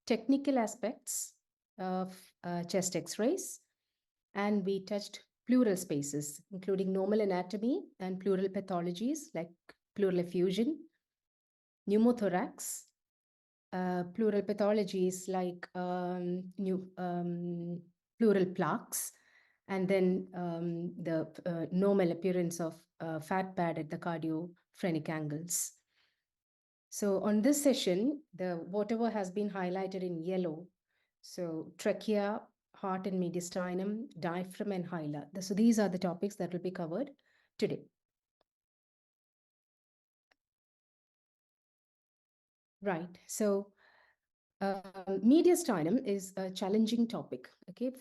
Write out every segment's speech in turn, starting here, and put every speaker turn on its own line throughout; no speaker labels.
technical aspects of chest X-rays, and we touched pleural spaces, including normal anatomy and pleural pathologies like pleural effusion, pneumothorax, pleural pathologies like pleural plaques, and then the normal appearance of fat pad at the cardiophrenic angles. So on this session, whatever has been highlighted in yellow, so trachea, heart and mediastinum, diaphragm and Hila. So these are the topics that will be covered today. Right. So mediastinum is a challenging topic, okay,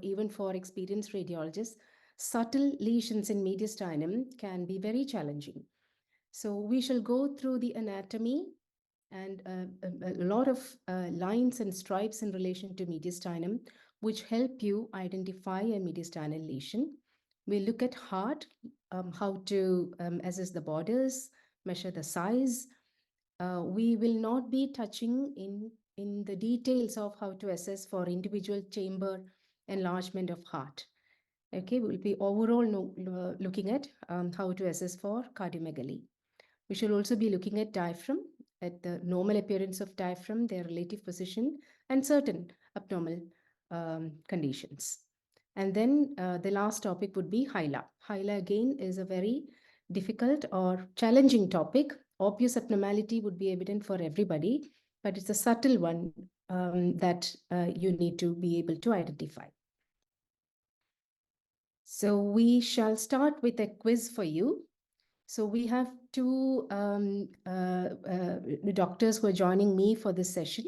even for experienced radiologists. Subtle lesions in mediastinum can be very challenging. So we shall go through the anatomy and a lot of lines and stripes in relation to mediastinum, which help you identify a mediastinal lesion. We look at heart, how to assess the borders, measure the size. We will not be touching in the details of how to assess for individual chamber enlargement of heart. Okay, we'll be overall looking at how to assess for cardiomegaly. We shall also be looking at diaphragm, at the normal appearance of diaphragm, their relative position, and certain abnormal conditions. And then the last topic would be Hila. Hila again is a very difficult or challenging topic. Obvious abnormality would be evident for everybody, but it's a subtle one that you need to be able to identify. So we shall start with a quiz for you. So we have two doctors who are joining me for this session.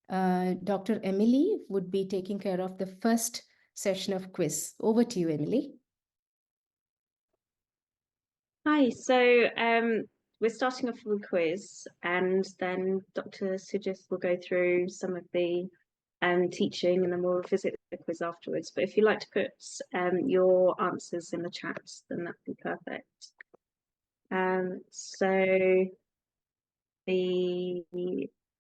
Dr. Emily would be taking care of the first session of quiz. Over to you, Emily.
Hi, so we're starting off with a quiz, and then Dr. Sujith will go through some of the teaching, and then we'll revisit the quiz afterwards. But if you'd like to put your answers in the chat, then that'd be perfect. So the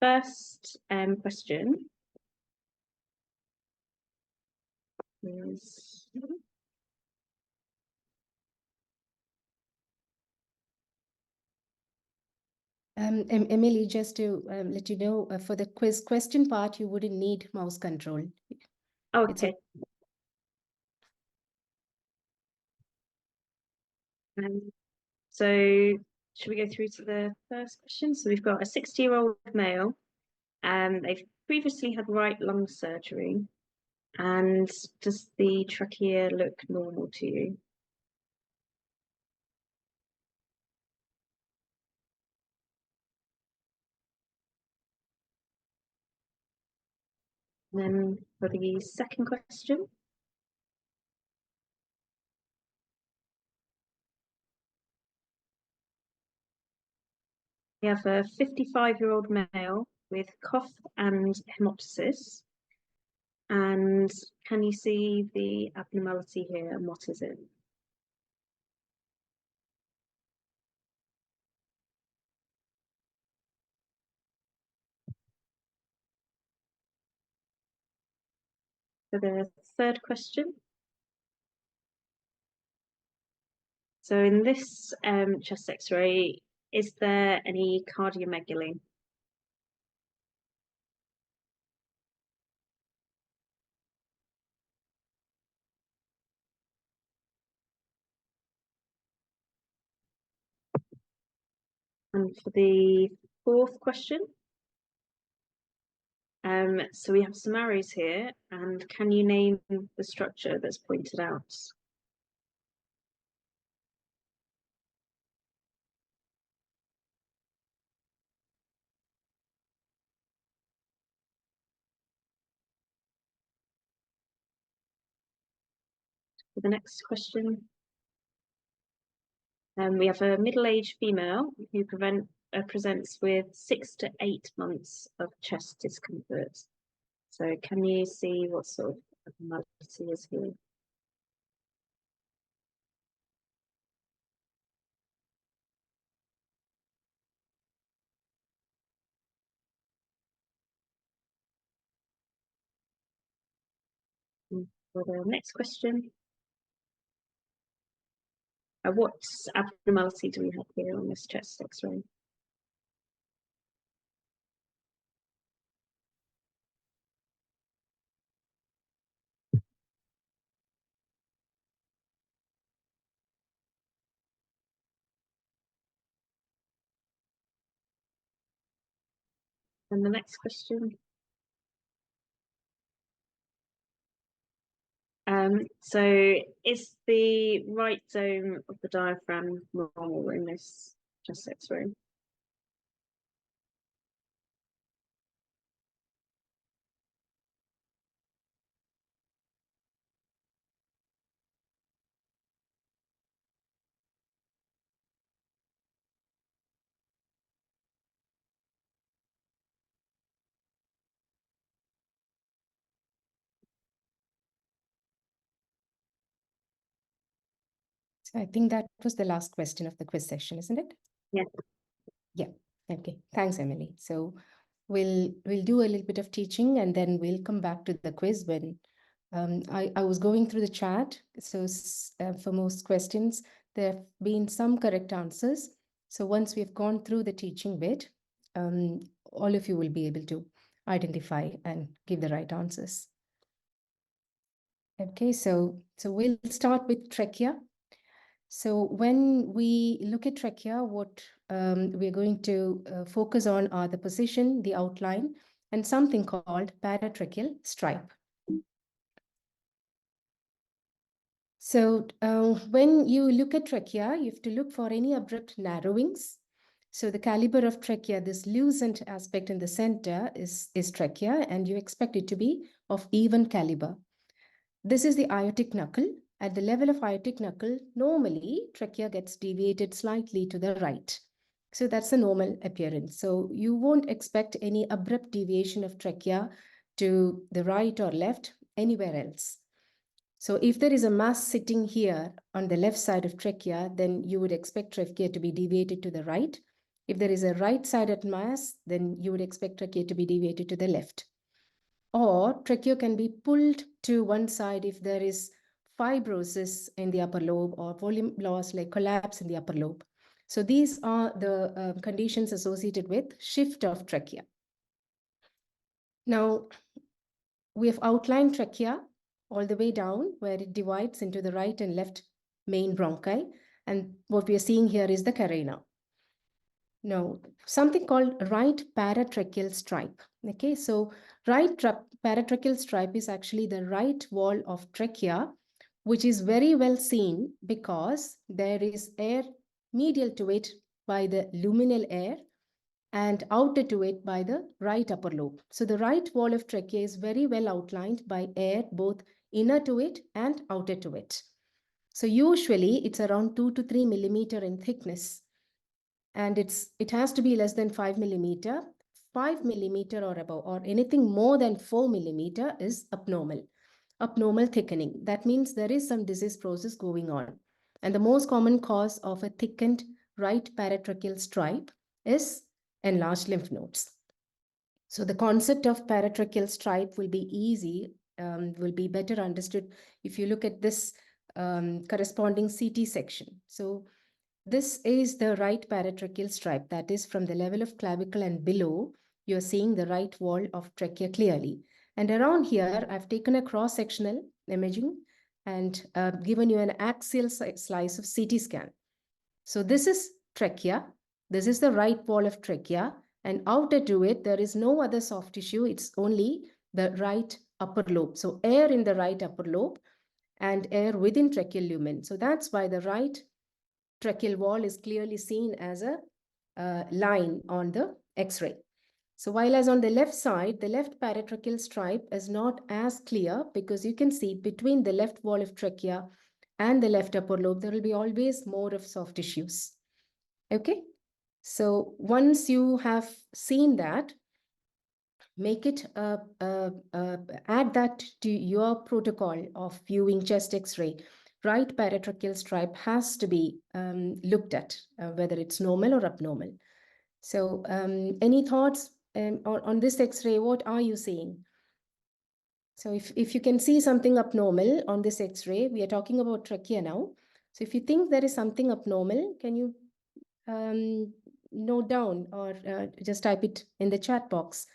first question is...
Emily, just to let you know, for the quiz question part, you wouldn't need mouse control.
Okay. So should we go through to the first question? So we've got a 60-year-old male, and they've previously had right lung surgery. And does the trachea look normal to you? And then for the second question, we have a 55-year-old male with cough and hemoptysis. And can you see the abnormality here, and what is it? For the third question, so in this chest X-ray, is there any cardiomegaly? And for the fourth question, so we have some arrows here, and can you name the structure that's pointed out? For the next question, we have a middle-aged female who presents with 6 to 8 months of chest discomfort. So can you see what sort of abnormality is here? For the next question, what abnormality do we have here on this chest X-ray? And the next question. So is the right zone of the diaphragm normal in this chest X-ray?
So I think that was the last question of the quiz session, isn't it?
Yeah.
Yeah. Okay. Thanks, Emily. So we'll do a little bit of teaching and then we'll come back to the quiz when I was going through the chat. So for most questions, there have been some correct answers. So once we've gone through the teaching bit, all of you will be able to identify and give the right answers. Okay, so we'll start with trachea. So when we look at trachea, what we're going to focus on are the position, the outline, and something called paratracheal stripe. So when you look at trachea, you have to look for any abrupt narrowings. So the caliber of trachea, this loosened aspect in the center is trachea, and you expect it to be of even caliber. This is the aortic knuckle. At the level of aortic knuckle, normally trachea gets deviated slightly to the right. So that's the normal appearance. So you won't expect any abrupt deviation of trachea to the right or left anywhere else. So if there is a mass sitting here on the left side of trachea, then you would expect trachea to be deviated to the right. If there is a right-sided mass, then you would expect trachea to be deviated to the left. Or trachea can be pulled to one side if there is fibrosis in the upper lobe or volume loss like collapse in the upper lobe. So these are the conditions associated with shift of trachea. Now, we have outlined trachea all the way down where it divides into the right and left main bronchi. And what we are seeing here is the carina. Now, something called right paratracheal stripe. Okay, so right paratracheal stripe is actually the right wall of trachea, which is very well seen because there is air medial to it by the luminal air and outer to it by the right upper lobe. So the right wall of trachea is very well outlined by air, both inner to it and outer to it. So usually it's around 2 to 3 millimeter in thickness, and it has to be less than 5 millimeter. 5 millimeter or above, or anything more than 4 millimeter is abnormal thickening. That means there is some disease process going on. And the most common cause of a thickened right paratracheal stripe is enlarged lymph nodes. So the concept of paratracheal stripe will be easy, will be better understood if you look at this corresponding CT section. So this is the right paratracheal stripe, that is from the level of clavicle and below, you're seeing the right wall of trachea clearly. And around here, I've taken a cross-sectional imaging and given you an axial slice of CT scan. So this is trachea. This is the right wall of trachea. And outer to it, there is no other soft tissue. It's only the right upper lobe. So air in the right upper lobe and air within tracheal lumen. So that's why the right tracheal wall is clearly seen as a line on the X-ray. So while as on the left side, the left paratracheal stripe is not as clear because you can see between the left wall of trachea and the left upper lobe, there will be always more of soft tissues. Okay, so once you have seen that, make it, add that to your protocol of viewing chest X-ray. Right paratracheal stripe has to be looked at, whether it's normal or abnormal. So any thoughts on this X-ray? What are you seeing? So if you can see something abnormal on this X-ray, we are talking about trachea now. So if you think there is something abnormal, can you note down or just type it in the chat box?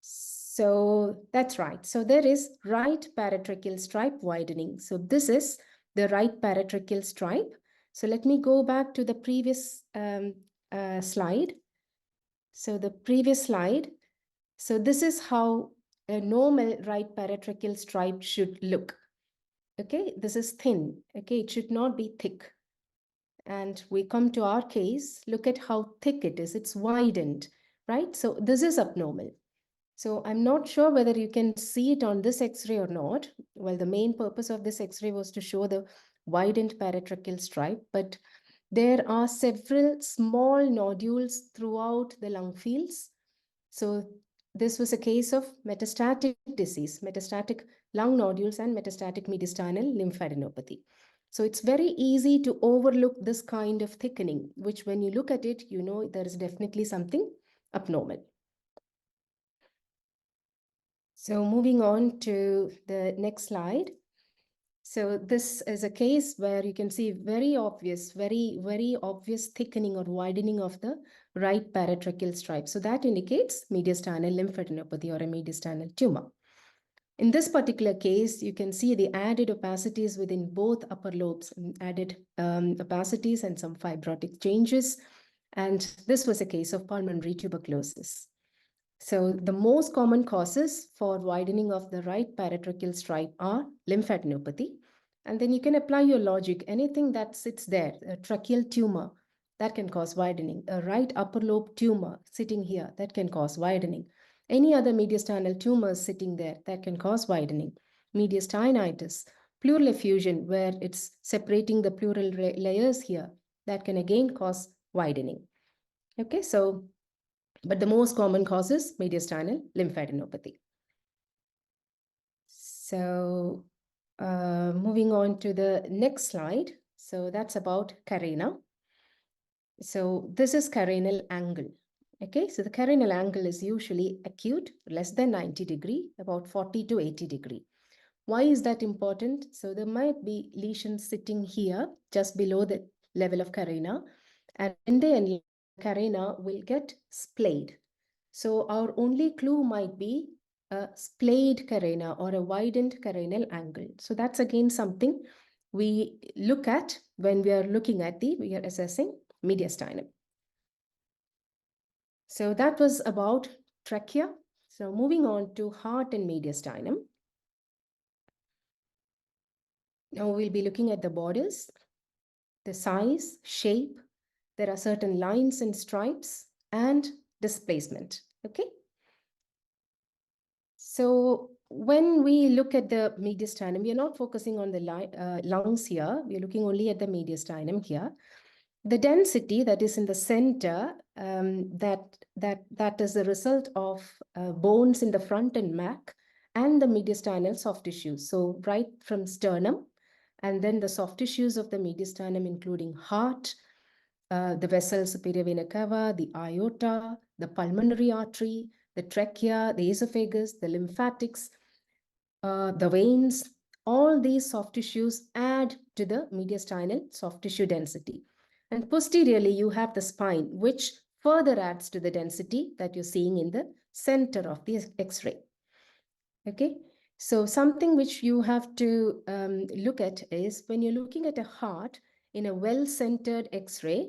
So that's right. So there is right paratracheal stripe widening. So this is the right paratracheal stripe. So let me go back to the previous slide. So the previous slide. So this is how a normal right paratracheal stripe should look. Okay, this is thin. Okay, it should not be thick. And we come to our case, look at how thick it is. It's widened, right? So this is abnormal. So I'm not sure whether you can see it on this X-ray or not. Well, the main purpose of this X-ray was to show the widened paratracheal stripe, but there are several small nodules throughout the lung fields. So this was a case of metastatic disease, metastatic lung nodules and metastatic mediastinal lymphadenopathy. So it's very easy to overlook this kind of thickening, which when you look at it, you know there is definitely something abnormal. So moving on to the next slide. So this is a case where you can see very obvious, very obvious thickening or widening of the right paratracheal stripe. So that indicates mediastinal lymphadenopathy or a mediastinal tumor. In this particular case, you can see the added opacities within both upper lobes, added opacities and some fibrotic changes. And this was a case of pulmonary tuberculosis. So the most common causes for widening of the right paratracheal stripe are lymphadenopathy. And then you can apply your logic. Anything that sits there, a tracheal tumor, that can cause widening. A right upper lobe tumor sitting here, that can cause widening. Any other mediastinal tumors sitting there, that can cause widening. Mediastinitis, pleural effusion, where it's separating the pleural layers here, that can again cause widening. Okay, so but the most common cause is mediastinal lymphadenopathy. So moving on to the next slide. So that's about carina. So this is carinal angle. Okay, so the carinal angle is usually acute, less than 90 degree, about 40 to 80 degree. Why is that important? So there might be lesions sitting here, just below the level of carina, and when they enlarge, carina will get splayed. So our only clue might be a splayed carina or a widened carinal angle. So that's again something we look at when we are looking at we are assessing mediastinum. So that was about trachea. So moving on to heart and mediastinum. Now we'll be looking at the borders, the size, shape. There are certain lines and stripes and displacement. Okay. So when we look at the mediastinum, we are not focusing on the lungs here. We are looking only at the mediastinum here. The density that is in the center, that is the result of bones in the front and back and the mediastinal soft tissues. So right from sternum, and then the soft tissues of the mediastinum, including heart, the vessel superior vena cava, the aorta, the pulmonary artery, the trachea, the esophagus, the lymphatics, the veins, all these soft tissues add to the mediastinal soft tissue density. And posteriorly, you have the spine, which further adds to the density that you're seeing in the center of the X-ray. Okay, so something which you have to look at is when you're looking at a heart in a well-centered X-ray,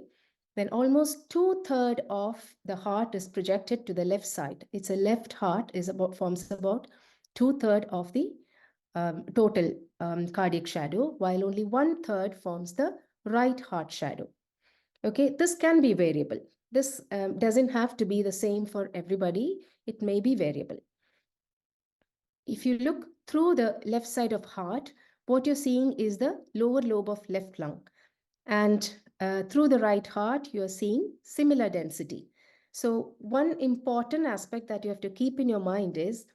then almost 2/3 of the heart is projected to the left side. It's a left heart forms about 2/3 of the total cardiac shadow, while only 1/3 forms the right heart shadow. Okay, this can be variable. This doesn't have to be the same for everybody. It may be variable. If you look through the left side of heart, what you're seeing is the lower lobe of left lung. And through the right heart, you're seeing similar density. So one important aspect that you have to keep in your mind is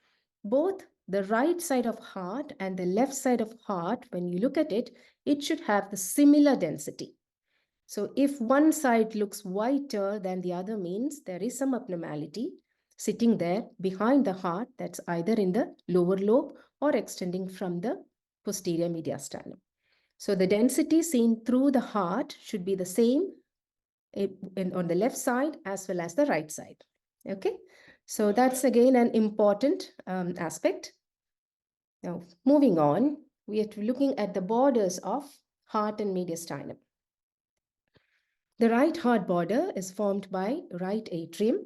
both the right side of heart and the left side of heart, when you look at it, it should have the similar density. So if one side looks whiter than the other, means there is some abnormality sitting there behind the heart, that's either in the lower lobe or extending from the posterior mediastinum. So the density seen through the heart should be the same on the left side as well as the right side. Okay, so that's again an important aspect. Now, moving on, we are looking at the borders of heart and mediastinum. The right heart border is formed by right atrium.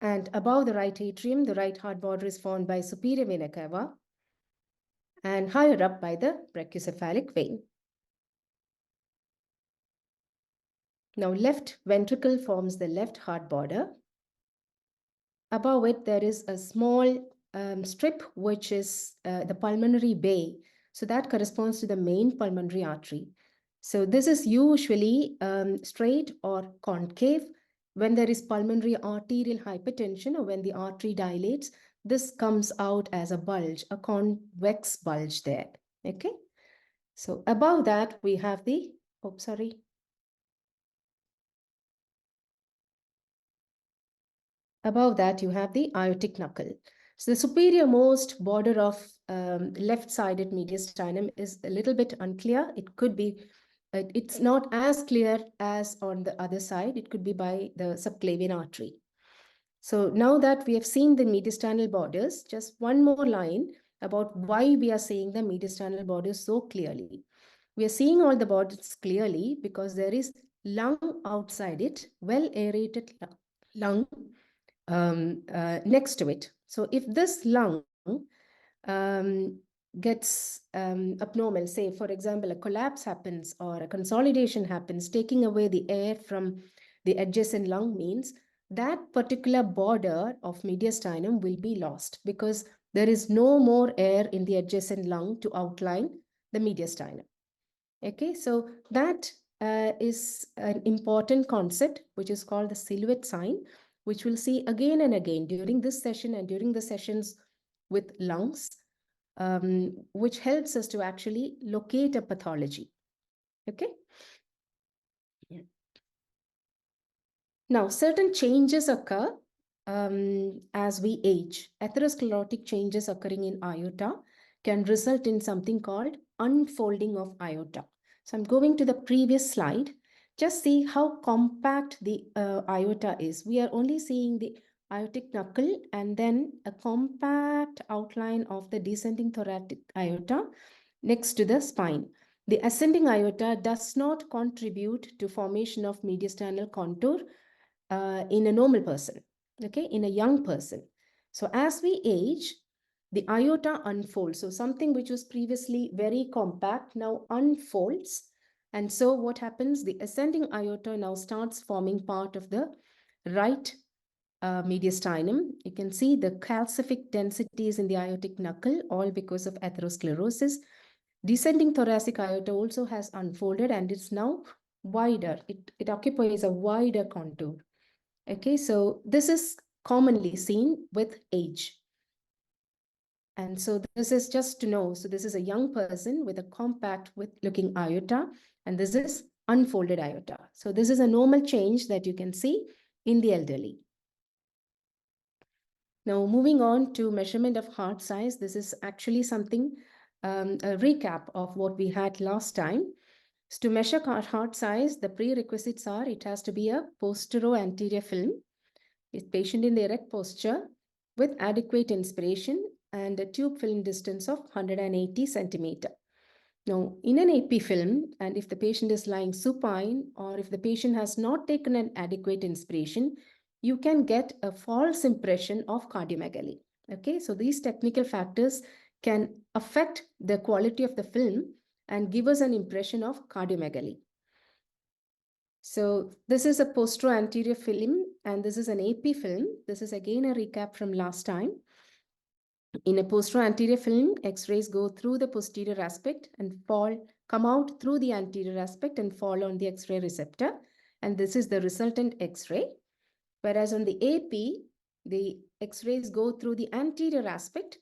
And above the right atrium, the right heart border is formed by superior vena cava and higher up by the brachiocephalic vein. Now, left ventricle forms the left heart border. Above it, there is a small strip, which is the pulmonary bay. So that corresponds to the main pulmonary artery. So this is usually straight or concave. When there is pulmonary arterial hypertension or when the artery dilates, this comes out as a bulge, a convex bulge there. Okay. So above that, we have the, oh, sorry. Above that, you have the aortic knuckle. So the superior-most border of left-sided mediastinum is a little bit unclear. It could be, it's not as clear as on the other side. It could be by the subclavian artery. So now that we have seen the mediastinal borders, just one more line about why we are seeing the mediastinal borders so clearly. We are seeing all the borders clearly because there is lung outside it, well aerated lung next to it. So if this lung gets abnormal, say, for example, a collapse happens or a consolidation happens, taking away the air from the adjacent lung, means that particular border of mediastinum will be lost because there is no more air in the adjacent lung to outline the mediastinum. Okay, so that is an important concept, which is called the silhouette sign, which we'll see again and again during this session and during the sessions with lungs, which helps us to actually locate a pathology. Okay. Yeah. Now, certain changes occur as we age. Atherosclerotic changes occurring in aorta can result in something called unfolding of aorta. So I'm going to the previous slide. Just see how compact the aorta is. We are only seeing the aortic knuckle and then a compact outline of the descending thoracic aorta next to the spine. The ascending aorta does not contribute to formation of mediastinal contour in a normal person, okay, in a young person. So as we age, the aorta unfolds. So something which was previously very compact now unfolds. And so what happens? The ascending aorta now starts forming part of the right mediastinum. You can see the calcific densities in the aortic knuckle, all because of atherosclerosis. Descending thoracic aorta also has unfolded and it's now wider. It occupies a wider contour. Okay, so this is commonly seen with age. And so this is just to know, so this is a young person with a compact with looking aorta, and this is unfolded aorta. So this is a normal change that you can see in the elderly. Now moving on to measurement of heart size, this is actually something, a recap of what we had last time. So to measure heart size, the prerequisites are it has to be a postero-anterior film, is patient in the erect posture with adequate inspiration and a tube film distance of 180 centimeter. Now, in an AP film, and if the patient is lying supine or if the patient has not taken an adequate inspiration, you can get a false impression of cardiomegaly. Okay, so these technical factors can affect the quality of the film and give us an impression of cardiomegaly. So this is a postero-anterior film and this is an AP film. This is again a recap from last time. In a postero-anterior film, X-rays go through the posterior aspect and come out through the anterior aspect and fall on the X-ray receptor. And this is the resultant X-ray. Whereas on the AP, the X-rays go through the anterior aspect,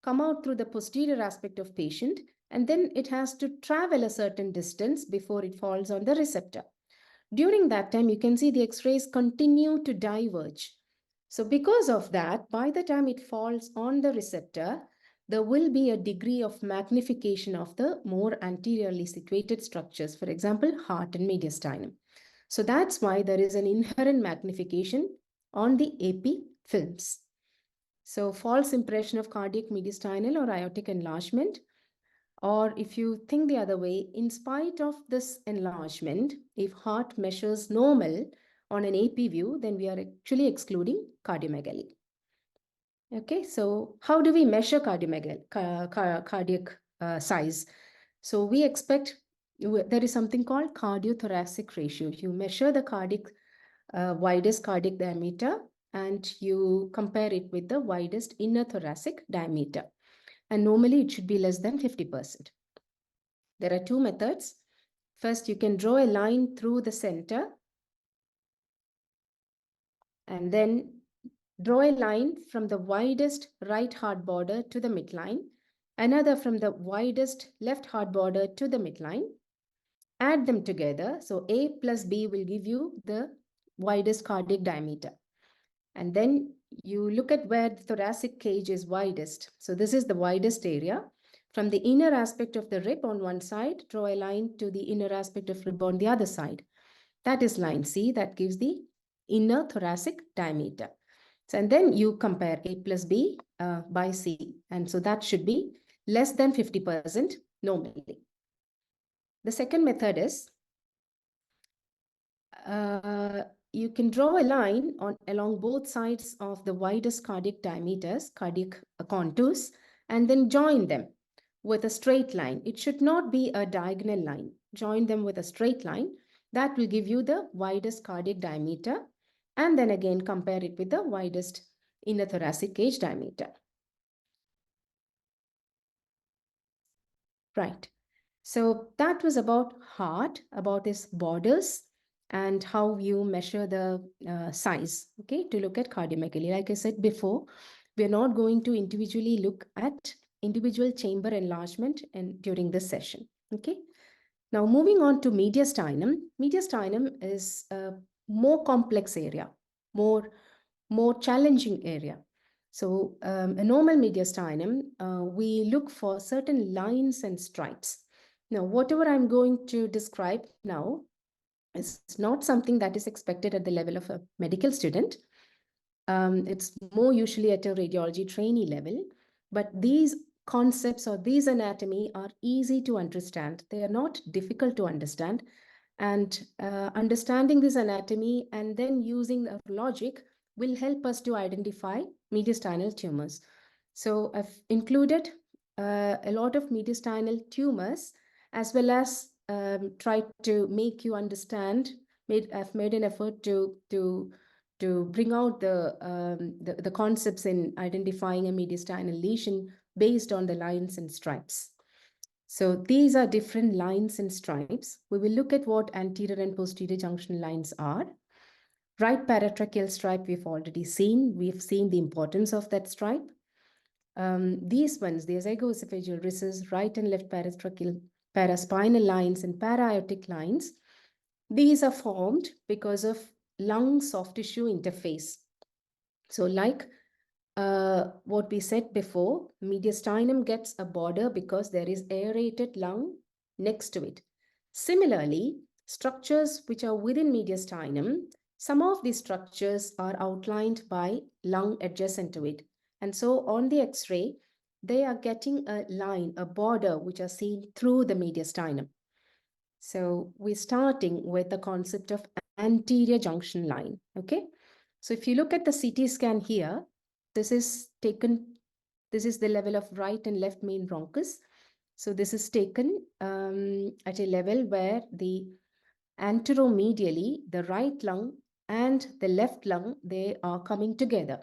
come out through the posterior aspect of patient and then it has to travel a certain distance before it falls on the receptor. During that time, you can see the X-rays continue to diverge. So because of that, by the time it falls on the receptor, there will be a degree of magnification of the more anteriorly situated structures, for example, heart and mediastinum. So that's why there is an inherent magnification on the AP films. So false impression of cardiac mediastinal or aortic enlargement, or if you think the other way, in spite of this enlargement, if heart measures normal on an AP view, then we are actually excluding cardiomegaly. Okay, so how do we measure cardiac size? So we expect there is something called cardiothoracic ratio. You measure the widest cardiac diameter and you compare it with the widest inner thoracic diameter. And normally it should be less than 50%. There are two methods. First, you can draw a line through the center and then draw a line from the widest right heart border to the midline, another from the widest left heart border to the midline. Add them together. So A plus B will give you the widest cardiac diameter. And then you look at where the thoracic cage is widest. So this is the widest area. From the inner aspect of the rib on one side, draw a line to the inner aspect of rib on the other side. That is line C, that gives the inner thoracic diameter. So, and then you compare A plus B by C. And so that should be less than 50% normally. The second method is you can draw a line along both sides of the widest cardiac diameters, cardiac contours, and then join them with a straight line. It should not be a diagonal line. Join them with a straight line. That will give you the widest cardiac diameter. And then again, compare it with the widest inner thoracic cage diameter. Right. So that was about heart, about its borders and how you measure the size, okay, to look at cardiomegaly. Like I said before, we're not going to individually look at individual chamber enlargement and during this session, okay? Now, moving on to mediastinum. Mediastinum is a more complex area, more challenging area. So a normal mediastinum, we look for certain lines and stripes. Now, whatever I'm going to describe now is not something that is expected at the level of a medical student. It's more usually at a radiology trainee level, but these concepts or these anatomy are easy to understand. They are not difficult to understand. And understanding this anatomy and then using the logic will help us to identify mediastinal tumors. So I've included a lot of mediastinal tumors as well as tried to make you understand. I've made an effort to bring out the concepts in identifying a mediastinal lesion based on the lines and stripes. So these are different lines and stripes. We will look at what anterior and posterior junction lines are. Right paratracheal stripe we've already seen. We've seen the importance of that stripe. These ones, the zygoesophageal recess, right and left paratracheal, paraspinal lines and para-aortic lines, these are formed because of lung soft tissue interface. So like what we said before, mediastinum gets a border because there is aerated lung next to it. Similarly, structures which are within mediastinum, some of these structures are outlined by lung adjacent to it. And so on the X-ray, they are getting a line, a border, which are seen through the mediastinum. So we're starting with the concept of anterior junction line, okay? So if you look at the CT scan here, this is the level of right and left main bronchus. So this is taken at a level where the anteromedially, the right lung and the left lung, they are coming together.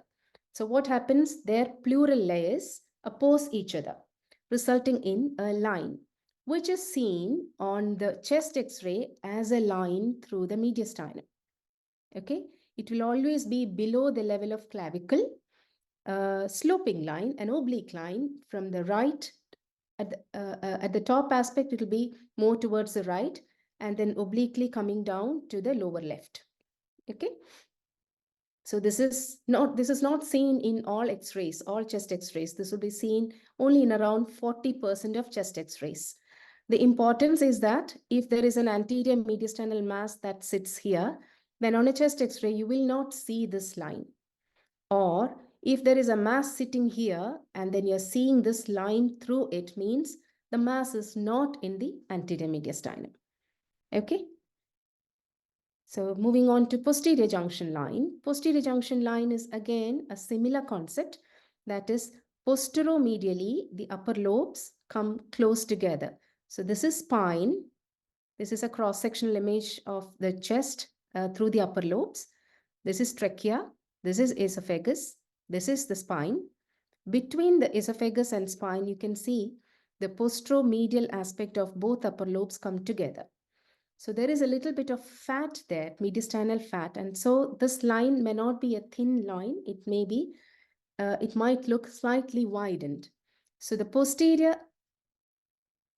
So what happens? Their pleural layers oppose each other, resulting in a line, which is seen on the chest X-ray as a line through the mediastinum. Okay, it will always be below the level of clavicle, sloping line, an oblique line from the right at the top aspect, it will be more towards the right, and then obliquely coming down to the lower left. Okay. So this is not seen in all X-rays, all chest X-rays. This will be seen only in around 40% of chest X-rays. The importance is that if there is an anterior mediastinal mass that sits here, then on a chest X-ray, you will not see this line. Or if there is a mass sitting here and then you're seeing this line through it, means the mass is not in the anterior mediastinum. Okay. So moving on to posterior junction line. Posterior junction line is again a similar concept, that is posteromedially, the upper lobes come close together. So this is spine. This is a cross-sectional image of the chest through the upper lobes. This is trachea. This is esophagus. This is the spine. Between the esophagus and spine, you can see the posteromedial aspect of both upper lobes come together. So there is a little bit of fat there, mediastinal fat. And so this line may not be a thin line. It may be, it might look slightly widened. So the posterior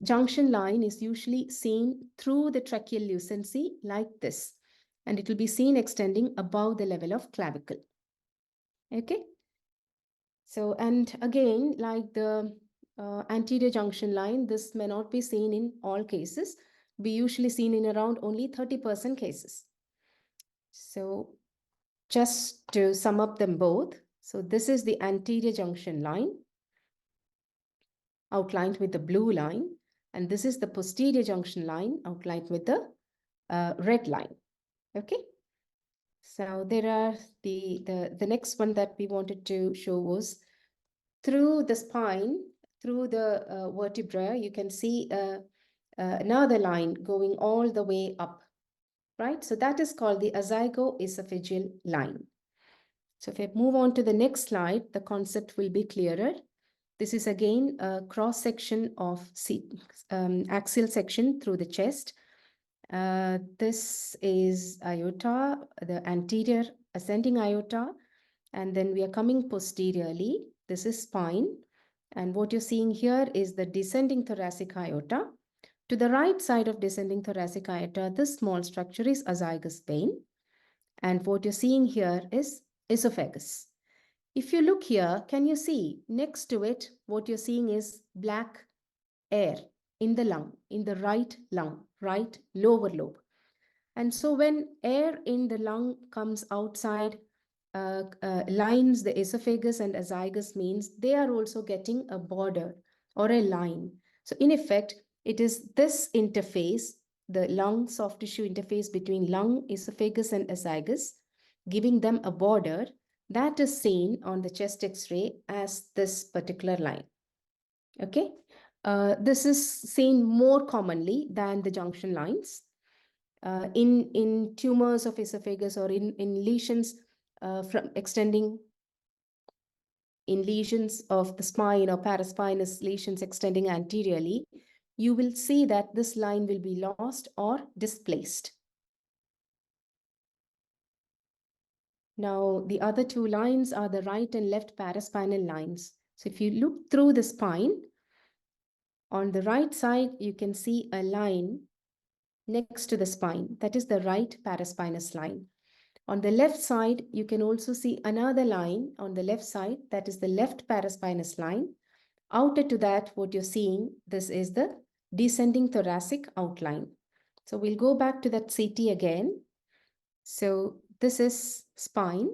junction line is usually seen through the tracheal lucency like this. And it will be seen extending above the level of clavicle. Okay. So, and again, like the anterior junction line, this may not be seen in all cases. We usually seen in around only 30% cases. So just to sum up them both, so this is the anterior junction line outlined with the blue line, and this is the posterior junction line outlined with the red line. Okay. So there are the next one that we wanted to show was through the spine, through the vertebra, you can see another line going all the way up, right? So that is called the azygoesophageal line. So if I move on to the next slide, the concept will be clearer. This is again a cross-section of axial section through the chest. This is aorta, the anterior ascending aorta, and then we are coming posteriorly. This is spine. And what you're seeing here is the descending thoracic aorta. To the right side of descending thoracic aorta, this small structure is azygous vein. And what you're seeing here is esophagus. If you look here, can you see next to it, what you're seeing is black air in the lung, in the right lung, right lower lobe. And so when air in the lung comes outside, lines the esophagus and azygos, means they are also getting a border or a line. So in effect, it is this interface, the lung soft tissue interface between lung, esophagus and azygos, giving them a border that is seen on the chest X-ray as this particular line. Okay. This is seen more commonly than the junction lines. In tumors of esophagus or in lesions from extending in lesions of the spine or paraspinous lesions extending anteriorly, you will see that this line will be lost or displaced. Now, the other two lines are the right and left paraspinal lines. So if you look through the spine, on the right side, you can see a line next to the spine. That is the right paraspinous line. On the left side, you can also see another line on the left side. That is the left paraspinous line. Outer to that, what you're seeing, this is the descending thoracic outline. So we'll go back to that CT again. So this is spine.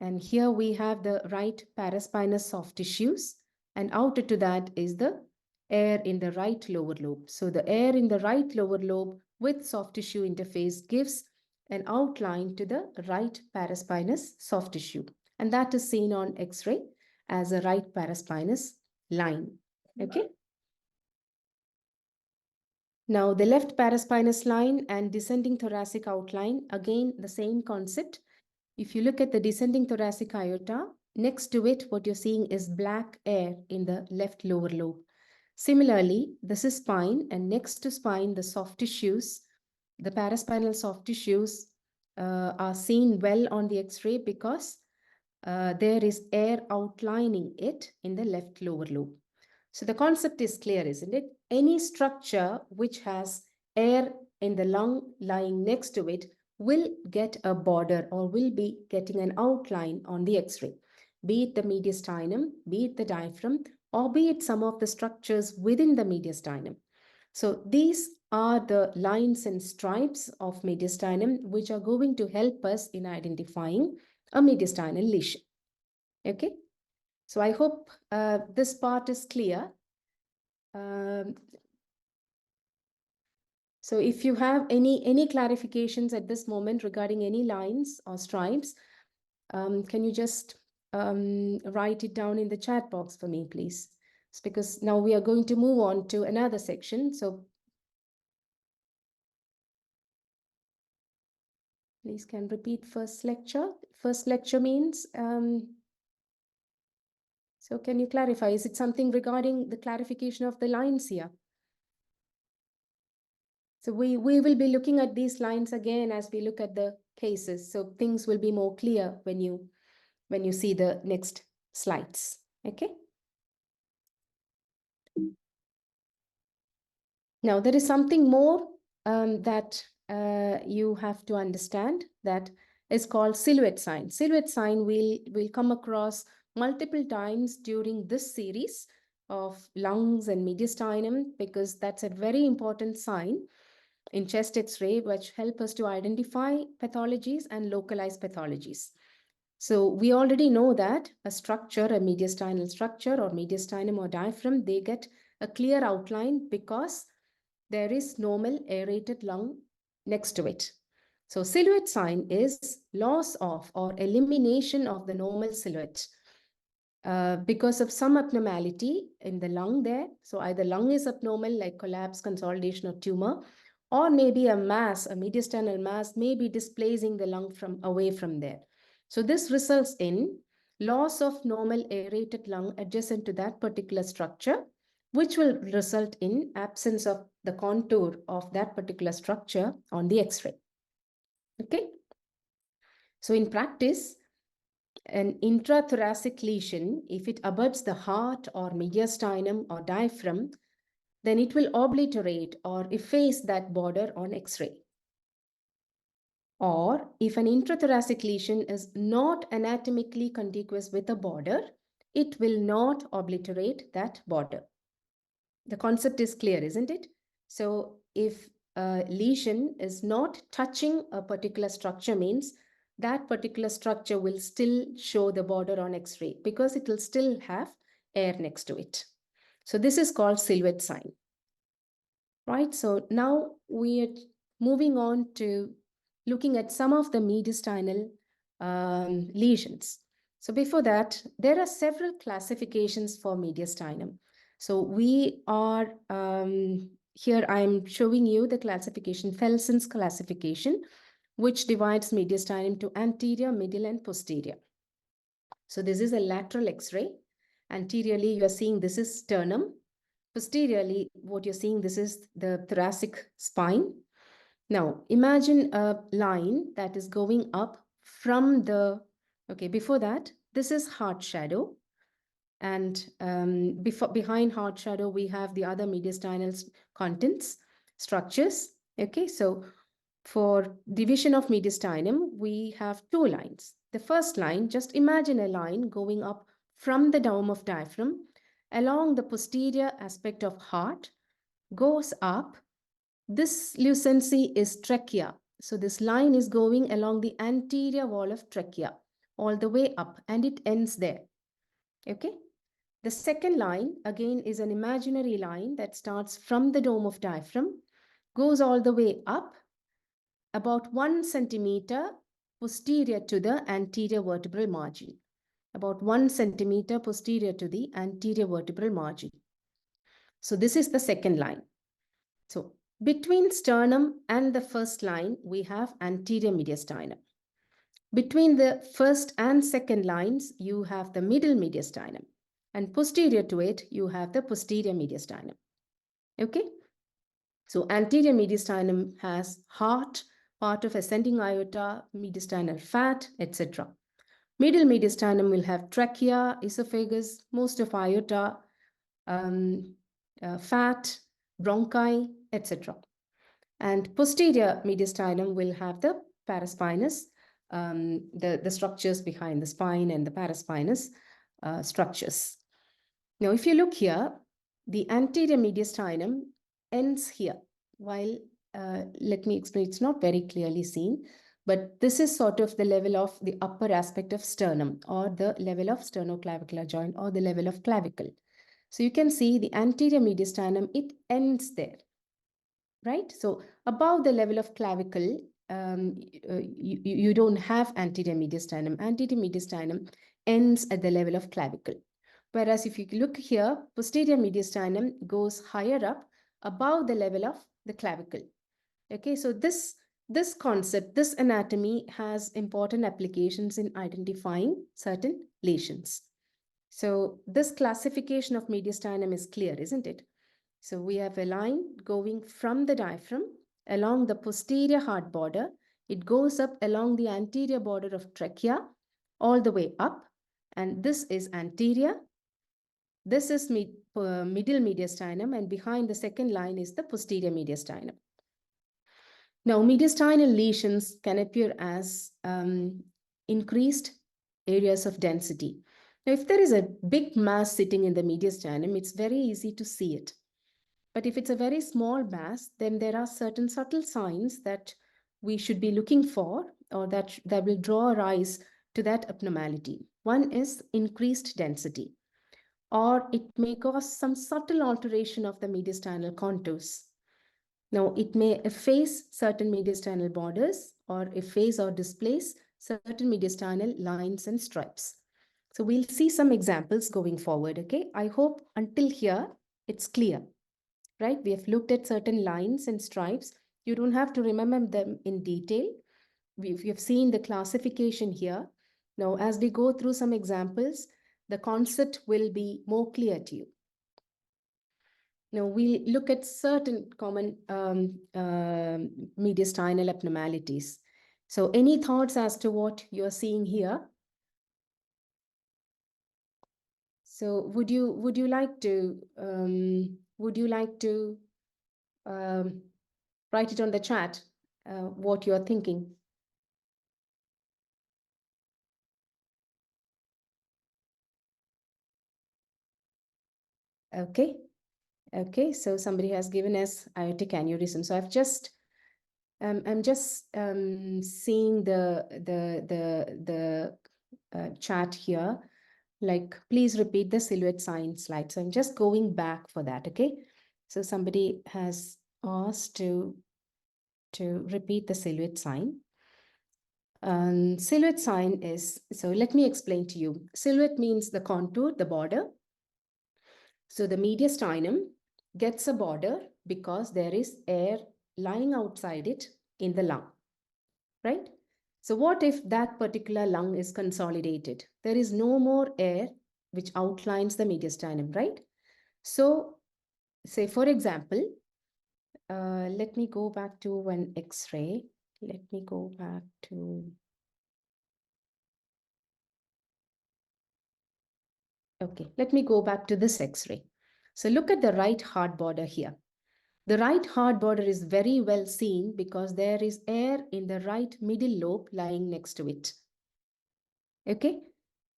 And here we have the right paraspinous soft tissues. And outer to that is the air in the right lower lobe. So the air in the right lower lobe with soft tissue interface gives an outline to the right paraspinous soft tissue. And that is seen on X-ray as a right paraspinous line. Okay. Now the left paraspinous line and descending thoracic outline, again, the same concept. If you look at the descending thoracic aorta, next to it, what you're seeing is black air in the left lower lobe. Similarly, this is spine, and next to spine, the soft tissues, the paraspinal soft tissues are seen well on the X-ray because there is air outlining it in the left lower lobe. So the concept is clear, isn't it? Any structure which has air in the lung lying next to it will get a border or will be getting an outline on the X-ray, be it the mediastinum, be it the diaphragm, or be it some of the structures within the mediastinum. So these are the lines and stripes of mediastinum which are going to help us in identifying a mediastinal lesion. Okay, so I hope this part is clear. Um, so if you have any clarifications at this moment regarding any lines or stripes, can you just write it down in the chat box for me, please? It's because now we are going to move on to another section. So please can repeat first lecture. First lecture means, so can you clarify? Is it something regarding the clarification of the lines here? So we will be looking at these lines again as we look at the cases. So things will be more clear when you see the next slides. Okay. Now there is something more that you have to understand, that is called silhouette sign. Silhouette sign will come across multiple times during this series of lungs and mediastinum, because that's a very important sign in chest X-ray, which help us to identify pathologies and localize pathologies. So we already know that a structure, a mediastinal structure or mediastinum or diaphragm, they get a clear outline because there is normal aerated lung next to it. So silhouette sign is loss of or elimination of the normal silhouette because of some abnormality in the lung there. So either lung is abnormal like collapse, consolidation or tumor, or maybe a mass, a mediastinal mass may be displacing the lung from away from there. So this results in loss of normal aerated lung adjacent to that particular structure, which will result in absence of the contour of that particular structure on the X-ray. Okay. So in practice, an intrathoracic lesion, if it abuts the heart or mediastinum or diaphragm, then it will obliterate or efface that border on X-ray. Or if an intrathoracic lesion is not anatomically contiguous with a border, it will not obliterate that border. The concept is clear, isn't it? So if a lesion is not touching a particular structure, means that particular structure will still show the border on X-ray because it will still have air next to it. So this is called silhouette sign. Right, so now we are moving on to looking at some of the mediastinal lesions. So before that, there are several classifications for mediastinum. So we are, here I'm showing you the classification, Felson's classification, which divides mediastinum to anterior, middle, and posterior. So this is a lateral X-ray. Anteriorly, you are seeing this is sternum. Posteriorly, what you're seeing, this is the thoracic spine. Now, imagine a line that is going up from the, okay, before that, this is heart shadow. And behind heart shadow, we have the other mediastinal contents, structures. Okay, so for division of mediastinum, we have two lines. The first line, just imagine a line going up from the dome of diaphragm along the posterior aspect of heart, goes up. This lucency is trachea. So this line is going along the anterior wall of trachea all the way up, and it ends there. Okay. The second line again is an imaginary line that starts from the dome of diaphragm, goes all the way up about 1 centimeter posterior to the anterior vertebral margin. About 1 centimeter posterior to the anterior vertebral margin. So this is the second line. So between sternum and the first line, we have anterior mediastinum. Between the first and second lines, you have the middle mediastinum. And posterior to it, you have the posterior mediastinum. Okay? So anterior mediastinum has heart, part of ascending aorta, mediastinal fat, etc. Middle mediastinum will have trachea, esophagus, most of aorta, fat, bronchi, etc. And posterior mediastinum will have the paraspinous, the structures behind the spine and the paraspinous structures. Now, if you look here, the anterior mediastinum ends here, while let me explain, it's not very clearly seen, but this is sort of the level of the upper aspect of sternum, or the level of sternoclavicular joint, or the level of clavicle. So you can see the anterior mediastinum, it ends there, right? So above the level of clavicle, you don't have anterior mediastinum. Anterior mediastinum ends at the level of clavicle. Whereas if you look here, posterior mediastinum goes higher up above the level of the clavicle. Okay, so this concept, this anatomy has important applications in identifying certain lesions. So this classification of mediastinum is clear, isn't it? So we have a line going from the diaphragm along the posterior heart border. It goes up along the anterior border of trachea all the way up. And this is anterior. This is middle mediastinum, and behind the second line is the posterior mediastinum. Now, mediastinal lesions can appear as increased areas of density. Now, if there is a big mass sitting in the mediastinum, it's very easy to see it. But if it's a very small mass, then there are certain subtle signs that we should be looking for, or that will draw our eyes to that abnormality. One is increased density, or it may cause some subtle alteration of the mediastinal contours. Now, it may efface certain mediastinal borders, or efface or displace certain mediastinal lines and stripes. So we'll see some examples going forward, okay? I hope until here it's clear, right? We have looked at certain lines and stripes. You don't have to remember them in detail. We have seen the classification here. Now, as we go through some examples, the concept will be more clear to you. Now, we look at certain common mediastinal abnormalities. So any thoughts as to what you're seeing here? So would you like to write it on the chat what you're thinking? Okay. Okay, so somebody has given us aortic aneurysm. So I'm just seeing the chat here. Like, please repeat the silhouette sign slide. So I'm just going back for that. Okay, so somebody has asked to repeat the silhouette sign. Silhouette sign is, so let me explain to you. Silhouette means the contour, the border. So the mediastinum gets a border because there is air lying outside it in the lung, right? So what if that particular lung is consolidated? There is no more air which outlines the mediastinum, right? So say, for example, let me go back to an X-ray. Let me go back to... Okay, let me go back to this X-ray. So look at the right heart border here. The right heart border is very well seen because there is air in the right middle lobe lying next to it. Okay,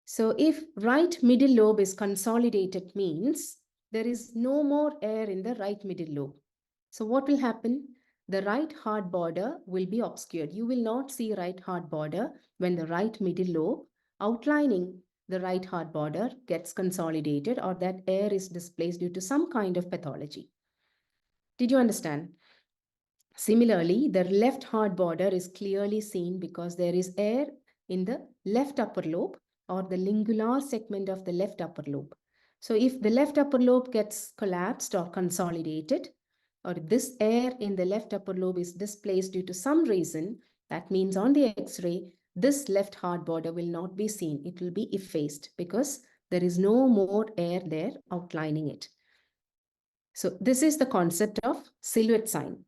so if right middle lobe is consolidated, means there is no more air in the right middle lobe. So what will happen? The right heart border will be obscured. You will not see right heart border when the right middle lobe outlining the right heart border gets consolidated, or that air is displaced due to some kind of pathology. Did you understand? Similarly, the left heart border is clearly seen because there is air in the left upper lobe, or the lingular segment of the left upper lobe. So if the left upper lobe gets collapsed or consolidated, or this air in the left upper lobe is displaced due to some reason, that means on the X-ray, this left heart border will not be seen. It will be effaced because there is no more air there outlining it. So this is the concept of silhouette sign.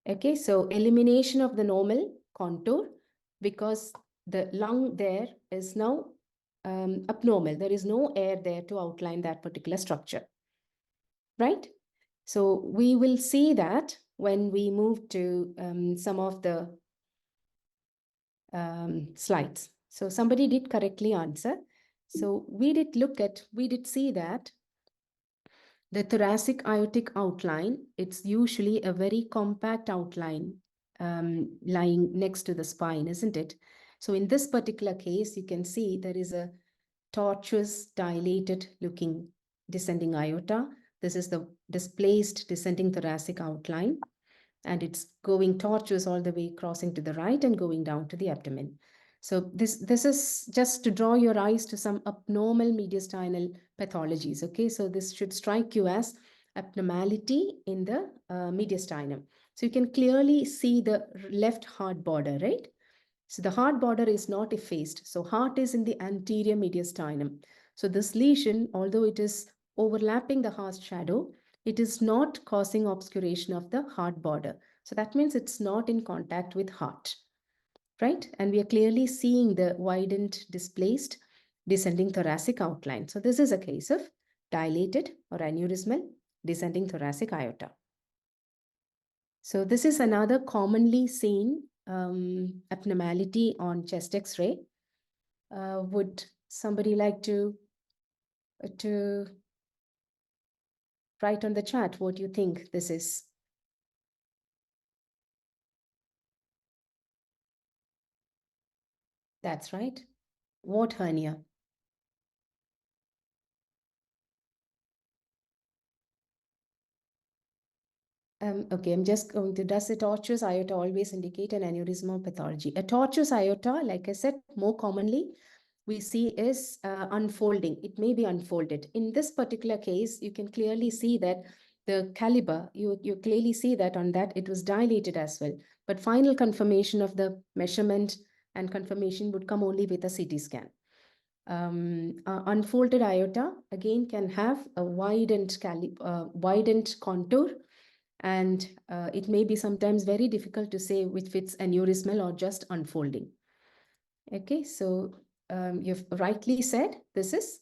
Okay, so elimination of the normal contour because the lung there is now abnormal. There is no air there to outline that particular structure, right? So we will see that when we move to some of the slides. So somebody did correctly answer. So we did see that the thoracic aortic outline, it's usually a very compact outline lying next to the spine, isn't it? So in this particular case, you can see there is a tortuous, dilated looking descending aorta. This is the displaced descending thoracic outline, and it's going tortuous all the way, crossing to the right and going down to the abdomen. So this is just to draw your eyes to some abnormal mediastinal pathologies. Okay, so this should strike you as abnormality in the mediastinum. So you can clearly see the left heart border, right? So the heart border is not effaced. So heart is in the anterior mediastinum. So this lesion, although it is overlapping the heart shadow, it is not causing obscuration of the heart border. So that means it's not in contact with heart, right? And we are clearly seeing the widened, displaced, descending thoracic outline. So this is a case of dilated or aneurysmal descending thoracic aorta. So this is another commonly seen abnormality on chest X-ray. Would somebody like to write on the chat what you think this is? That's right. What hernia? Okay, I'm just going to, does a tortuous aorta always indicate an aneurysmal pathology? A tortuous aorta, like I said, more commonly we see is unfolding. It may be unfolded. In this particular case, you can clearly see that the caliber, you clearly see that on that it was dilated as well. But final confirmation of the measurement and confirmation would come only with a CT scan. Unfolded aorta again can have a widened contour, and it may be sometimes very difficult to say which it's aneurysmal or just unfolding. Okay, so you've rightly said this is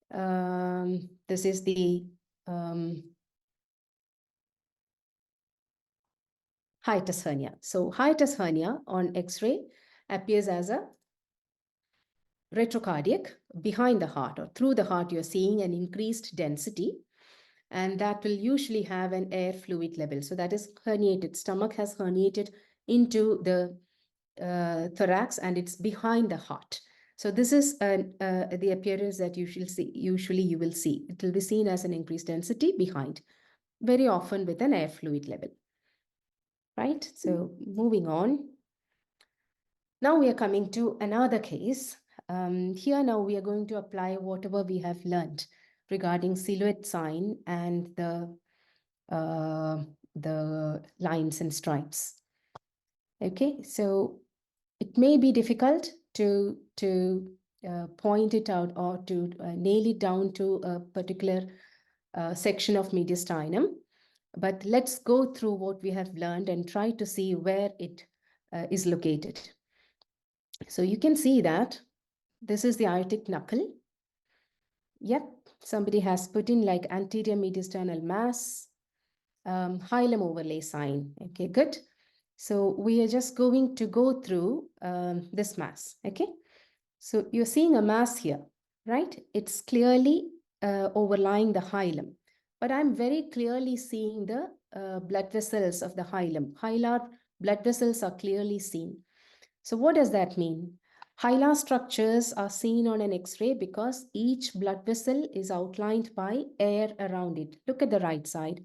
the hiatus hernia. So hiatus hernia on X-ray appears as a retrocardiac behind the heart, or through the heart you're seeing an increased density, and that will usually have an air fluid level. So that is herniated. Stomach has herniated into the thorax, and it's behind the heart. So this is the appearance that usually you will see. It will be seen as an increased density behind, very often with an air fluid level. Right? So moving on. Now we are coming to another case. Here now we are going to apply whatever we have learned regarding silhouette sign and the lines and stripes. Okay, so it may be difficult to point it out or to nail it down to a particular section of mediastinum, but let's go through what we have learned and try to see where it is located. So you can see that this is the aortic knuckle. Yep, somebody has put in like anterior mediastinal mass, hilum overlay sign. Okay, good. So we are just going to go through this mass. Okay, so you're seeing a mass here, right? It's clearly overlying the hilum, but I'm very clearly seeing the blood vessels of the hilum. Hilar blood vessels are clearly seen. So what does that mean? Hilar structures are seen on an X-ray because each blood vessel is outlined by air around it. Look at the right side.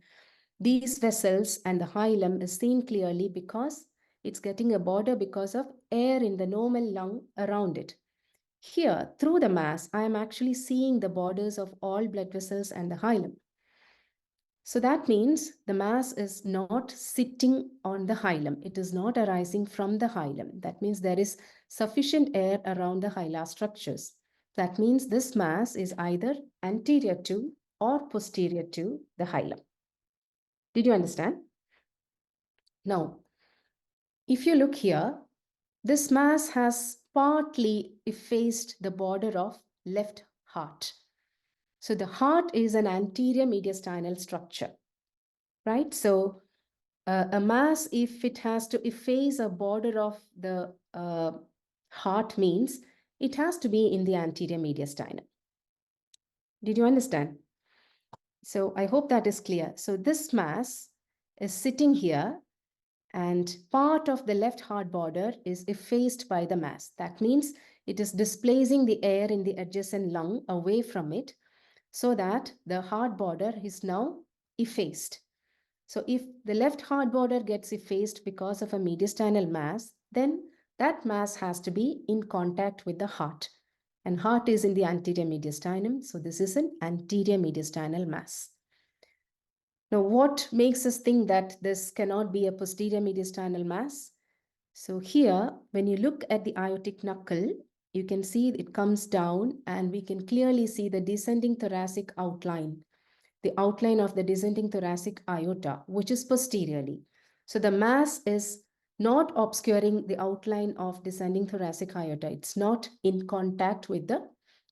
These vessels and the hilum is seen clearly because it's getting a border because of air in the normal lung around it. Here, through the mass, I am actually seeing the borders of all blood vessels and the hilum. So that means the mass is not sitting on the hilum. It is not arising from the hilum. That means there is sufficient air around the hilar structures. That means this mass is either anterior to or posterior to the hilum. Did you understand? Now, if you look here, this mass has partly effaced the border of left heart. So the heart is an anterior mediastinal structure, right? So a mass, if it has to efface a border of the heart, means it has to be in the anterior mediastinum. Did you understand? So I hope that is clear. So this mass is sitting here, and part of the left heart border is effaced by the mass. That means it is displacing the air in the adjacent lung away from it, so that the heart border is now effaced. So if the left heart border gets effaced because of a mediastinal mass, then that mass has to be in contact with the heart. And heart is in the anterior mediastinum, so this is an anterior mediastinal mass. Now, what makes us think that this cannot be a posterior mediastinal mass? So here, when you look at the aortic knuckle, you can see it comes down, and we can clearly see the descending thoracic outline, the outline of the descending thoracic aorta, which is posteriorly. So the mass is not obscuring the outline of descending thoracic aorta. It's not in contact with the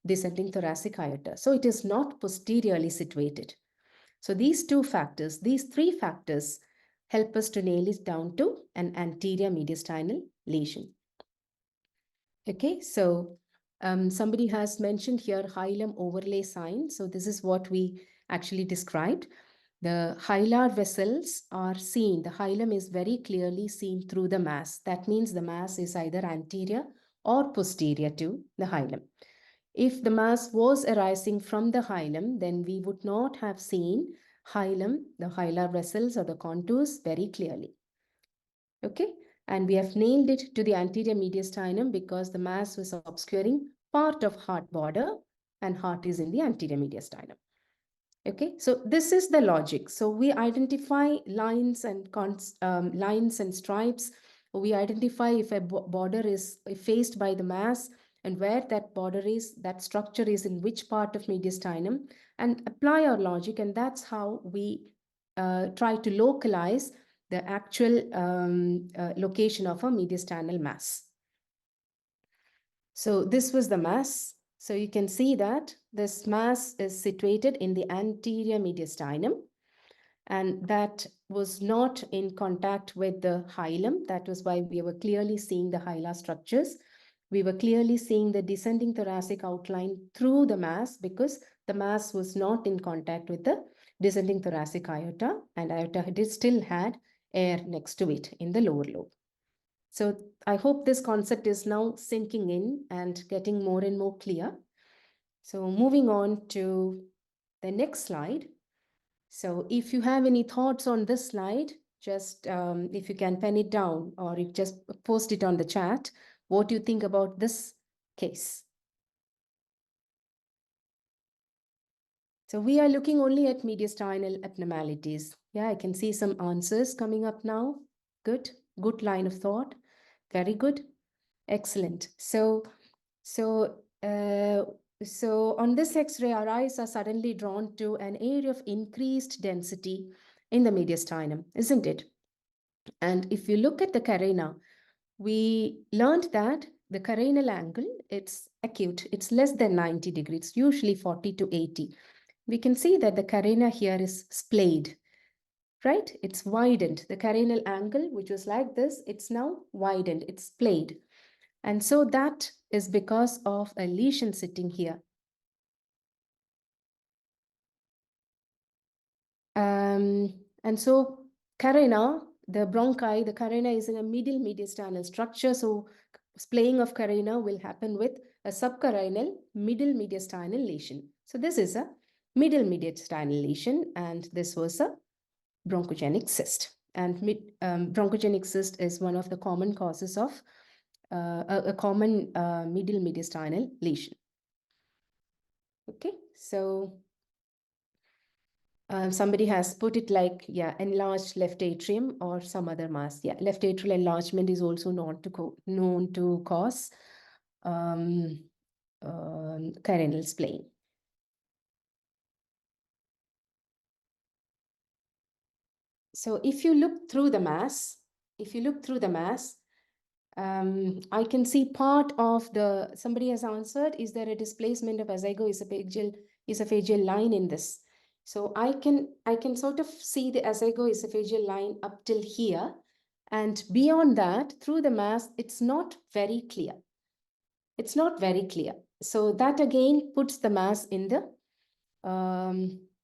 descending thoracic aorta. So it is not posteriorly situated. So these three factors help us to nail it down to an anterior mediastinal lesion. Okay, so somebody has mentioned here hilum overlay sign. So this is what we actually described. The hilar vessels are seen. The hilum is very clearly seen through the mass. That means the mass is either anterior or posterior to the hilum. If the mass was arising from the hilum, then we would not have seen hilum, the hilar vessels or the contours very clearly. Okay, and we have nailed it to the anterior mediastinum because the mass was obscuring part of heart border, and heart is in the anterior mediastinum. Okay, so this is the logic. So we identify lines and lines and stripes. We identify if a border is effaced by the mass, and where that border is, that structure is in which part of mediastinum, and apply our logic. And that's how we try to localize the actual location of a mediastinal mass. So this was the mass. So you can see that this mass is situated in the anterior mediastinum, and that was not in contact with the hilum. That was why we were clearly seeing the hilar structures. We were clearly seeing the descending thoracic outline through the mass because the mass was not in contact with the descending thoracic aorta, and aorta did still had air next to it in the lower lobe. So I hope this concept is now sinking in and getting more and more clear. So moving on to the next slide. So if you have any thoughts on this slide, just if you can pen it down or you just post it on the chat, what do you think about this case? So we are looking only at mediastinal abnormalities. Yeah, I can see some answers coming up now. Good, good line of thought. Very good. Excellent. So on this X-ray, our eyes are suddenly drawn to an area of increased density in the mediastinum, isn't it? And if you look at the carina, we learned that the carinal angle, it's acute, it's less than 90 degrees, usually 40 to 80. We can see that the carina here is splayed, right? It's widened. The carinal angle, which was like this, it's now widened, it's splayed. And so that is because of a lesion sitting here. And so carina, the bronchi, the carina is in a middle mediastinal structure. So splaying of carina will happen with a subcarinal middle mediastinal lesion. So this is a middle mediastinal lesion, and this was a bronchogenic cyst. And bronchogenic cyst is one of the common causes of a common middle mediastinal lesion. Okay, so somebody has put it like, yeah, enlarged left atrium or some other mass. Yeah, left atrial enlargement is also known to cause carinal splaying. So if you look through the mass, I can see part of the, somebody has answered, is there a displacement of esophageal line in this? So I can sort of see the azygoesophageal line up till here, and beyond that, through the mass, it's not very clear. It's not very clear. So that again puts the mass in the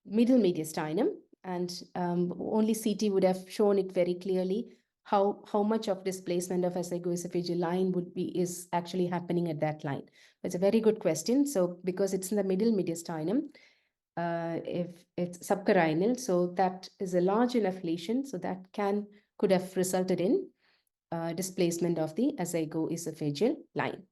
middle mediastinum, and only CT would have shown it very clearly how much of displacement of azygoesophageal line is actually happening at that line. It's a very good question. So because it's in the middle mediastinum, if it's subcarinal, so that is a large enough lesion, so that could have resulted in displacement of the azygoesophageal line.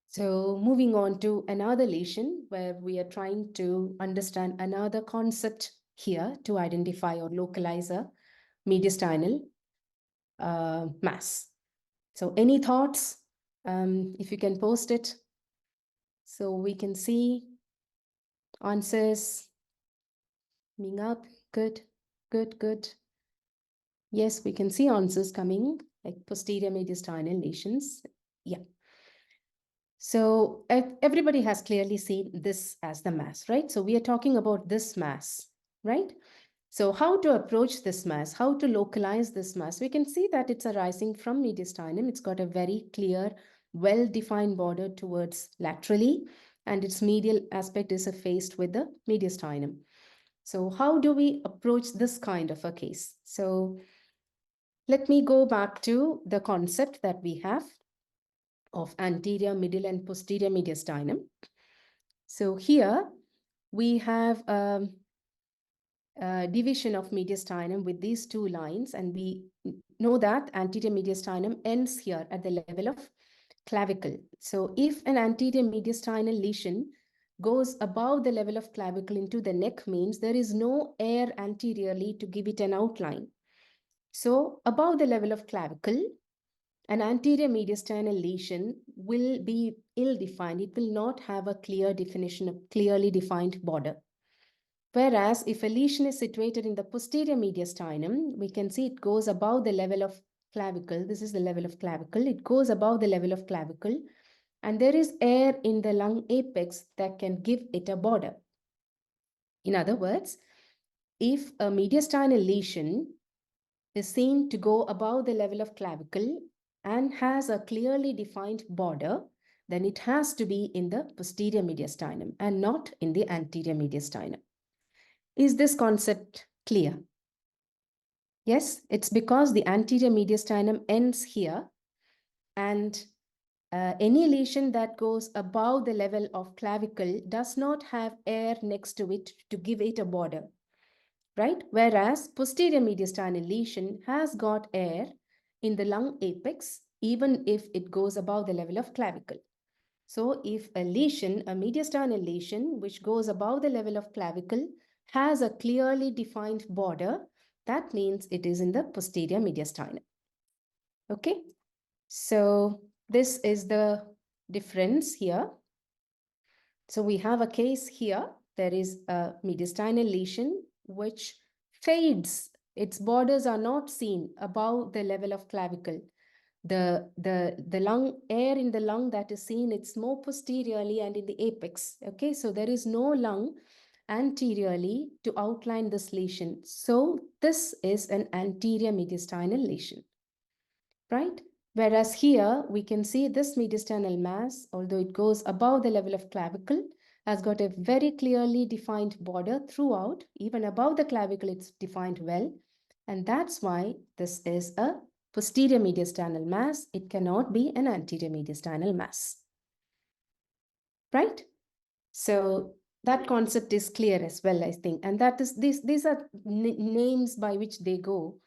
So moving on to another lesion where we are trying to understand another concept here to identify or localize a mediastinal mass. So any thoughts? If you can post it so we can see answers coming up. Good, good, good. Yes, we can see answers coming, like posterior mediastinal lesions. Yeah. So everybody has clearly seen this as the mass, right? So we are talking about this mass, right? So how to approach this mass, how to localize this mass? We can see that it's arising from mediastinum. It's got a very clear, well-defined border towards laterally, and its medial aspect is effaced with the mediastinum. So how do we approach this kind of a case? So let me go back to the concept that we have of anterior, middle, and posterior mediastinum. So here we have a division of mediastinum with these two lines, and we know that anterior mediastinum ends here at the level of clavicle. So if an anterior mediastinal lesion goes above the level of clavicle into the neck, means there is no air anteriorly to give it an outline. So above the level of clavicle, an anterior mediastinal lesion will be ill-defined. It will not have a clear definition, of clearly defined border. Whereas if a lesion is situated in the posterior mediastinum, we can see it goes above the level of clavicle. This is the level of clavicle. It goes above the level of clavicle, and there is air in the lung apex that can give it a border. In other words, if a mediastinal lesion is seen to go above the level of clavicle and has a clearly defined border, then it has to be in the posterior mediastinum and not in the anterior mediastinum. Is this concept clear? Yes, it's because the anterior mediastinum ends here, and any lesion that goes above the level of clavicle does not have air next to it to give it a border, right? Whereas posterior mediastinal lesion has got air in the lung apex, even if it goes above the level of clavicle. So if a lesion, a mediastinal lesion, which goes above the level of clavicle, has a clearly defined border, that means it is in the posterior mediastinum. Okay, so this is the difference here. So we have a case here. There is a mediastinal lesion which fades. Its borders are not seen above the level of clavicle. The lung, air in the lung that is seen, it's more posteriorly and in the apex. Okay, so there is no lung anteriorly to outline this lesion. So this is an anterior mediastinal lesion, right? Whereas here we can see this mediastinal mass, although it goes above the level of clavicle, has got a very clearly defined border throughout. Even above the clavicle, it's defined well. And that's why this is a posterior mediastinal mass. It cannot be an anterior mediastinal mass, right? So that concept is clear as well, I think. And that is, these are names by which they go.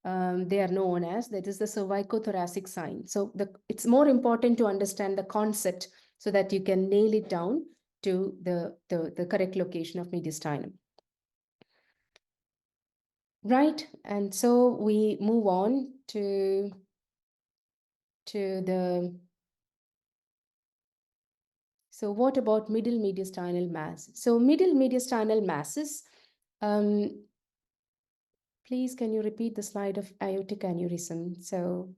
They are known as, that is the cervicothoracic sign. So it's more important to understand the concept so that you can nail it down to the correct location of mediastinum. Right, and so we move on to the, so what about middle mediastinal mass? So middle mediastinal masses, Please, can you repeat the slide of aortic aneurysm? So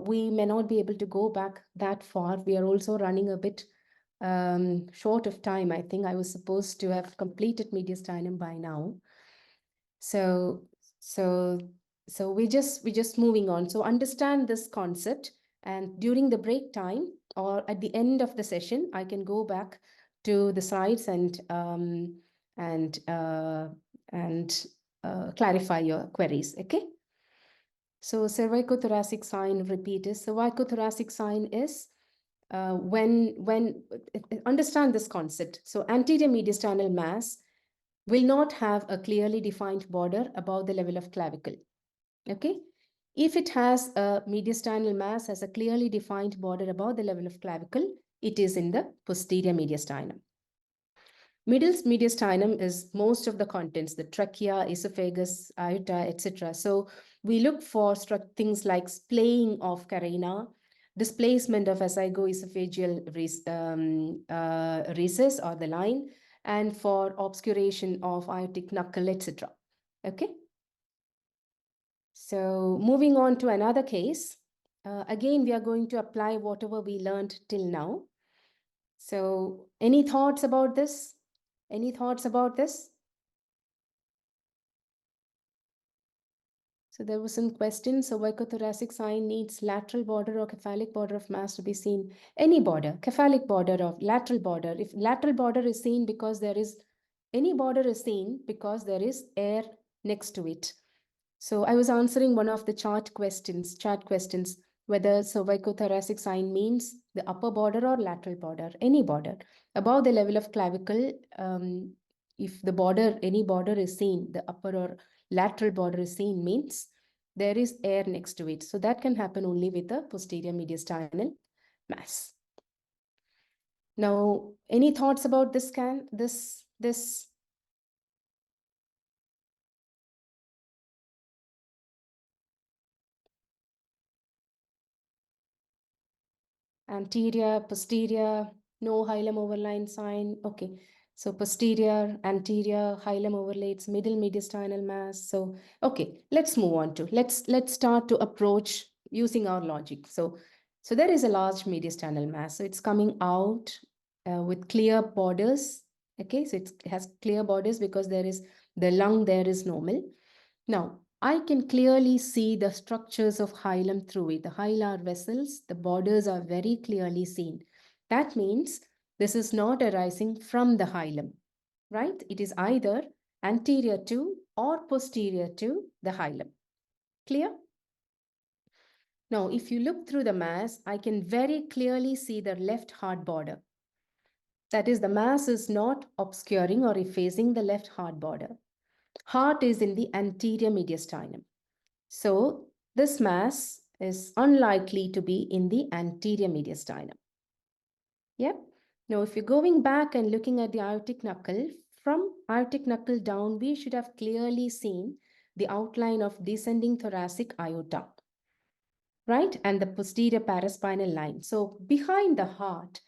we may not be able to go back that far. We are also running a bit short of time. I think I was supposed to have completed mediastinum by now. So, so, so we're just moving on. So understand this concept, and during the break time or at the end of the session, I can go back to the slides and uh, and clarify your queries. Okay. So cervicothoracic sign, repeat is cervicothoracic sign is when understand this concept. So anterior mediastinal mass will not have a clearly defined border above the level of clavicle. Okay. If it has a mediastinal mass has a clearly defined border above the level of clavicle, it is in the posterior mediastinum. Middle mediastinum is most of the contents, the trachea, esophagus, aorta, etc. So we look for things like splaying of carina, displacement of azygoesophageal recess or the line, and for obscuration of aortic knuckle, etc. Okay. So moving on to another case, again, we are going to apply whatever we learned till now. So any thoughts about this? Any thoughts about this? So there was some question. So cervicothoracic sign needs lateral border or cephalic border of mass to be seen. Any border, cephalic border or lateral border. If lateral border is seen because there is, any border is seen because there is air next to it. So I was answering one of the chat questions, whether cervicothoracic sign means the upper border or lateral border, any border. Above the level of clavicle, if the border, any border is seen, the upper or lateral border is seen means there is air next to it. So that can happen only with a posterior mediastinal mass. Now, any thoughts about this this anterior, posterior, no hilum overline sign. Okay. So posterior, anterior, hilum overlays, middle mediastinal mass. So, okay, let's move on to, let's start to approach using our logic. So there is a large mediastinal mass. So it's coming out with clear borders. Okay. So it has clear borders because there is, the lung there is normal. Now, I can clearly see the structures of hilum through it. The hilar vessels, the borders are very clearly seen. That means this is not arising from the hilum, right? It is either anterior to or posterior to the hilum. Clear? Now, if you look through the mass, I can very clearly see the left heart border. That is, the mass is not obscuring or effacing the left heart border. Heart is in the anterior mediastinum. So this mass is unlikely to be in the anterior mediastinum. Yep. Now, if you're going back and looking at the aortic knuckle, from aortic knuckle down, we should have clearly seen the outline of descending thoracic aorta, right? And the posterior paraspinal line. So behind the heart,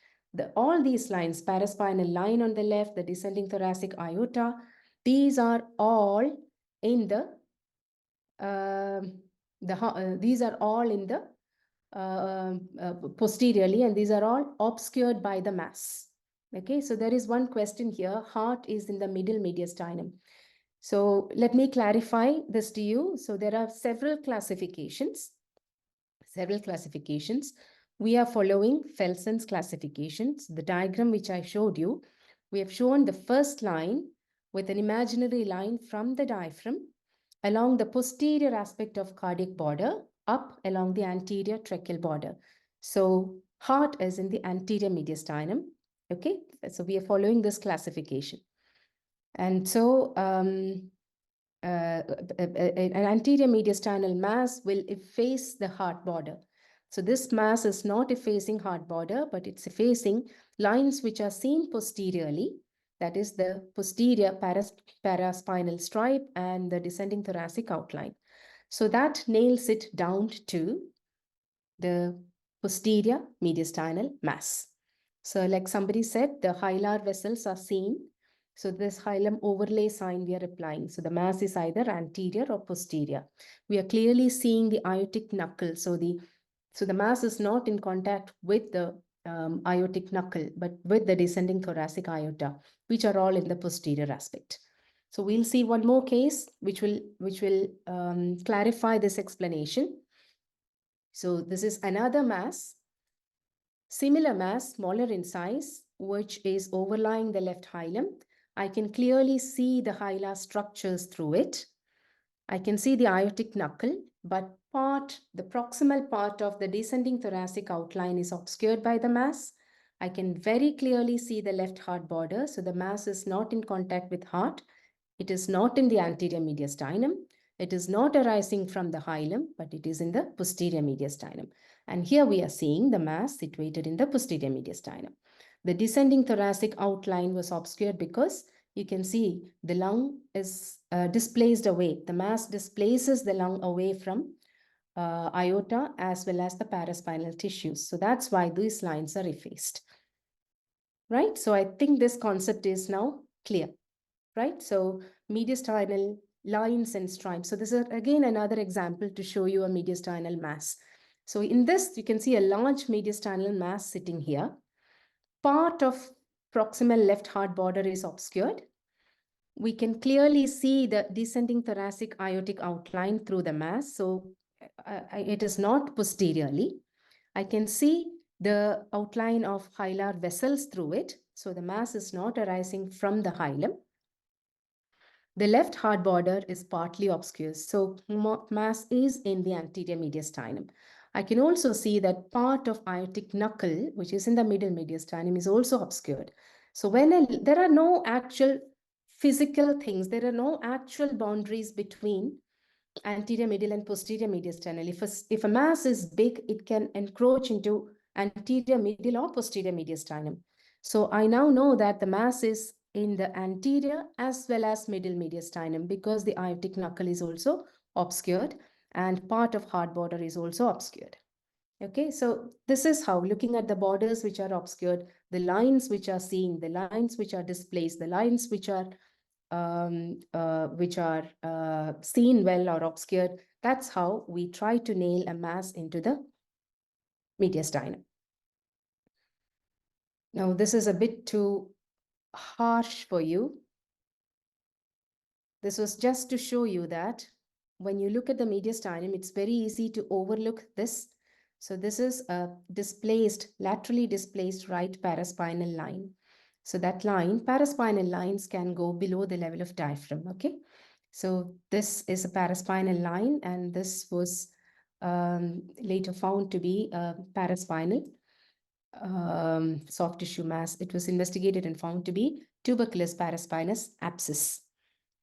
all these lines, paraspinal line on the left, the descending thoracic aorta, these are all in the these are all in the posteriorly, and these are all obscured by the mass. Okay, so there is one question here. Heart is in the middle mediastinum. So let me clarify this to you. So there are several classifications. We are following Felson's classifications. The diagram which I showed you, we have shown the first line with an imaginary line from the diaphragm along the posterior aspect of cardiac border up along the anterior tracheal border. So heart is in the anterior mediastinum. Okay, so we are following this classification. And so an anterior mediastinal mass will efface the heart border. So this mass is not effacing heart border, but it's effacing lines which are seen posteriorly. That is the posterior paraspinal stripe and the descending thoracic outline. So that nails it down to the posterior mediastinal mass. So like somebody said, the hilar vessels are seen So this hilum overlay sign we are applying. So the mass is either anterior or posterior. We are clearly seeing the aortic knuckle. So the mass is not in contact with the aortic knuckle, but with the descending thoracic aorta, which are all in the posterior aspect. So we'll see one more case which will clarify this explanation. So this is another mass, similar mass, smaller in size, which is overlying the left hilum. I can clearly see the hilar structures through it. I can see the aortic knuckle, but the proximal part of the descending thoracic outline is obscured by the mass. I can very clearly see the left heart border, so the mass is not in contact with heart. It is not in the anterior mediastinum. It is not arising from the hilum, but it is in the posterior mediastinum. And here we are seeing the mass situated in the posterior mediastinum. The descending thoracic outline was obscured because you can see the lung is displaced away. The mass displaces the lung away from aorta as well as the paraspinal tissues. So that's why these lines are effaced. Right? So I think this concept is now clear. Right? So mediastinal lines and stripes. So this is again another example to show you a mediastinal mass. So in this, you can see a large mediastinal mass sitting here. Part of proximal left heart border is obscured. We can clearly see the descending thoracic aortic outline through the mass. So it is not posteriorly. I can see the outline of hilar vessels through it. So the mass is not arising from the hilum. The left heart border is partly obscure, so mass is in the anterior mediastinum. I can also see that part of aortic knuckle, which is in the middle mediastinum, is also obscured. So there are no actual physical things, there are no actual boundaries between anterior middle and posterior mediastinal. If a mass is big, it can encroach into anterior middle or posterior mediastinum. So I now know that the mass is in the anterior as well as middle mediastinum because the aortic knuckle is also obscured and part of heart border is also obscured. Okay, so this is how, looking at the borders which are obscured, the lines which are seen, the lines which are displaced, the lines which are seen well or obscured, that's how we try to nail a mass into the mediastinum. Now, this is a bit too harsh for you. This was just to show you that when you look at the mediastinum, it's very easy to overlook this. So this is a laterally displaced right paraspinal line. So that line, paraspinal lines can go below the level of diaphragm, okay? So this is a paraspinal line, and this was later found to be a paraspinal soft tissue mass. It was investigated and found to be tuberculous paraspinous abscess.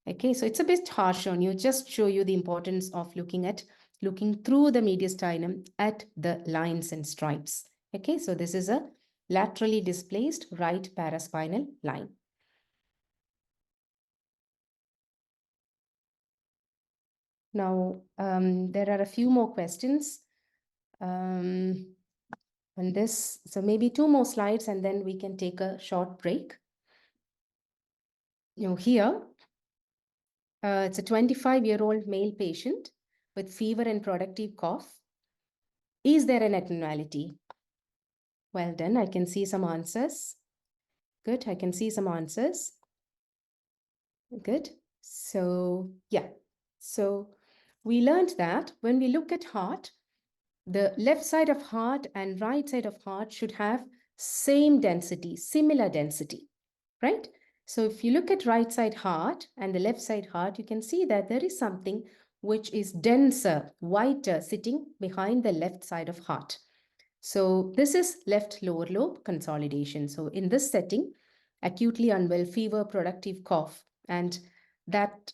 Okay, so it's a bit harsh on you, just show you the importance of looking through the mediastinum at the lines and stripes. Okay, so this is a laterally displaced right paraspinal line. Now, there are a few more questions on this. So maybe 2 more slides and then we can take a short break. Here, it's a 25-year-old male patient with fever and productive cough. Is there an abnormality? Well done. I can see some answers. Good. I can see some answers. Good. So, yeah. So we learned that when we look at heart, the left side of heart and right side of heart should have same density, similar density, right? So if you look at right side heart and the left side heart, you can see that there is something which is denser, whiter, sitting behind the left side of heart. So this is left lower lobe consolidation. So in this setting, acutely unwell, fever, productive cough, and that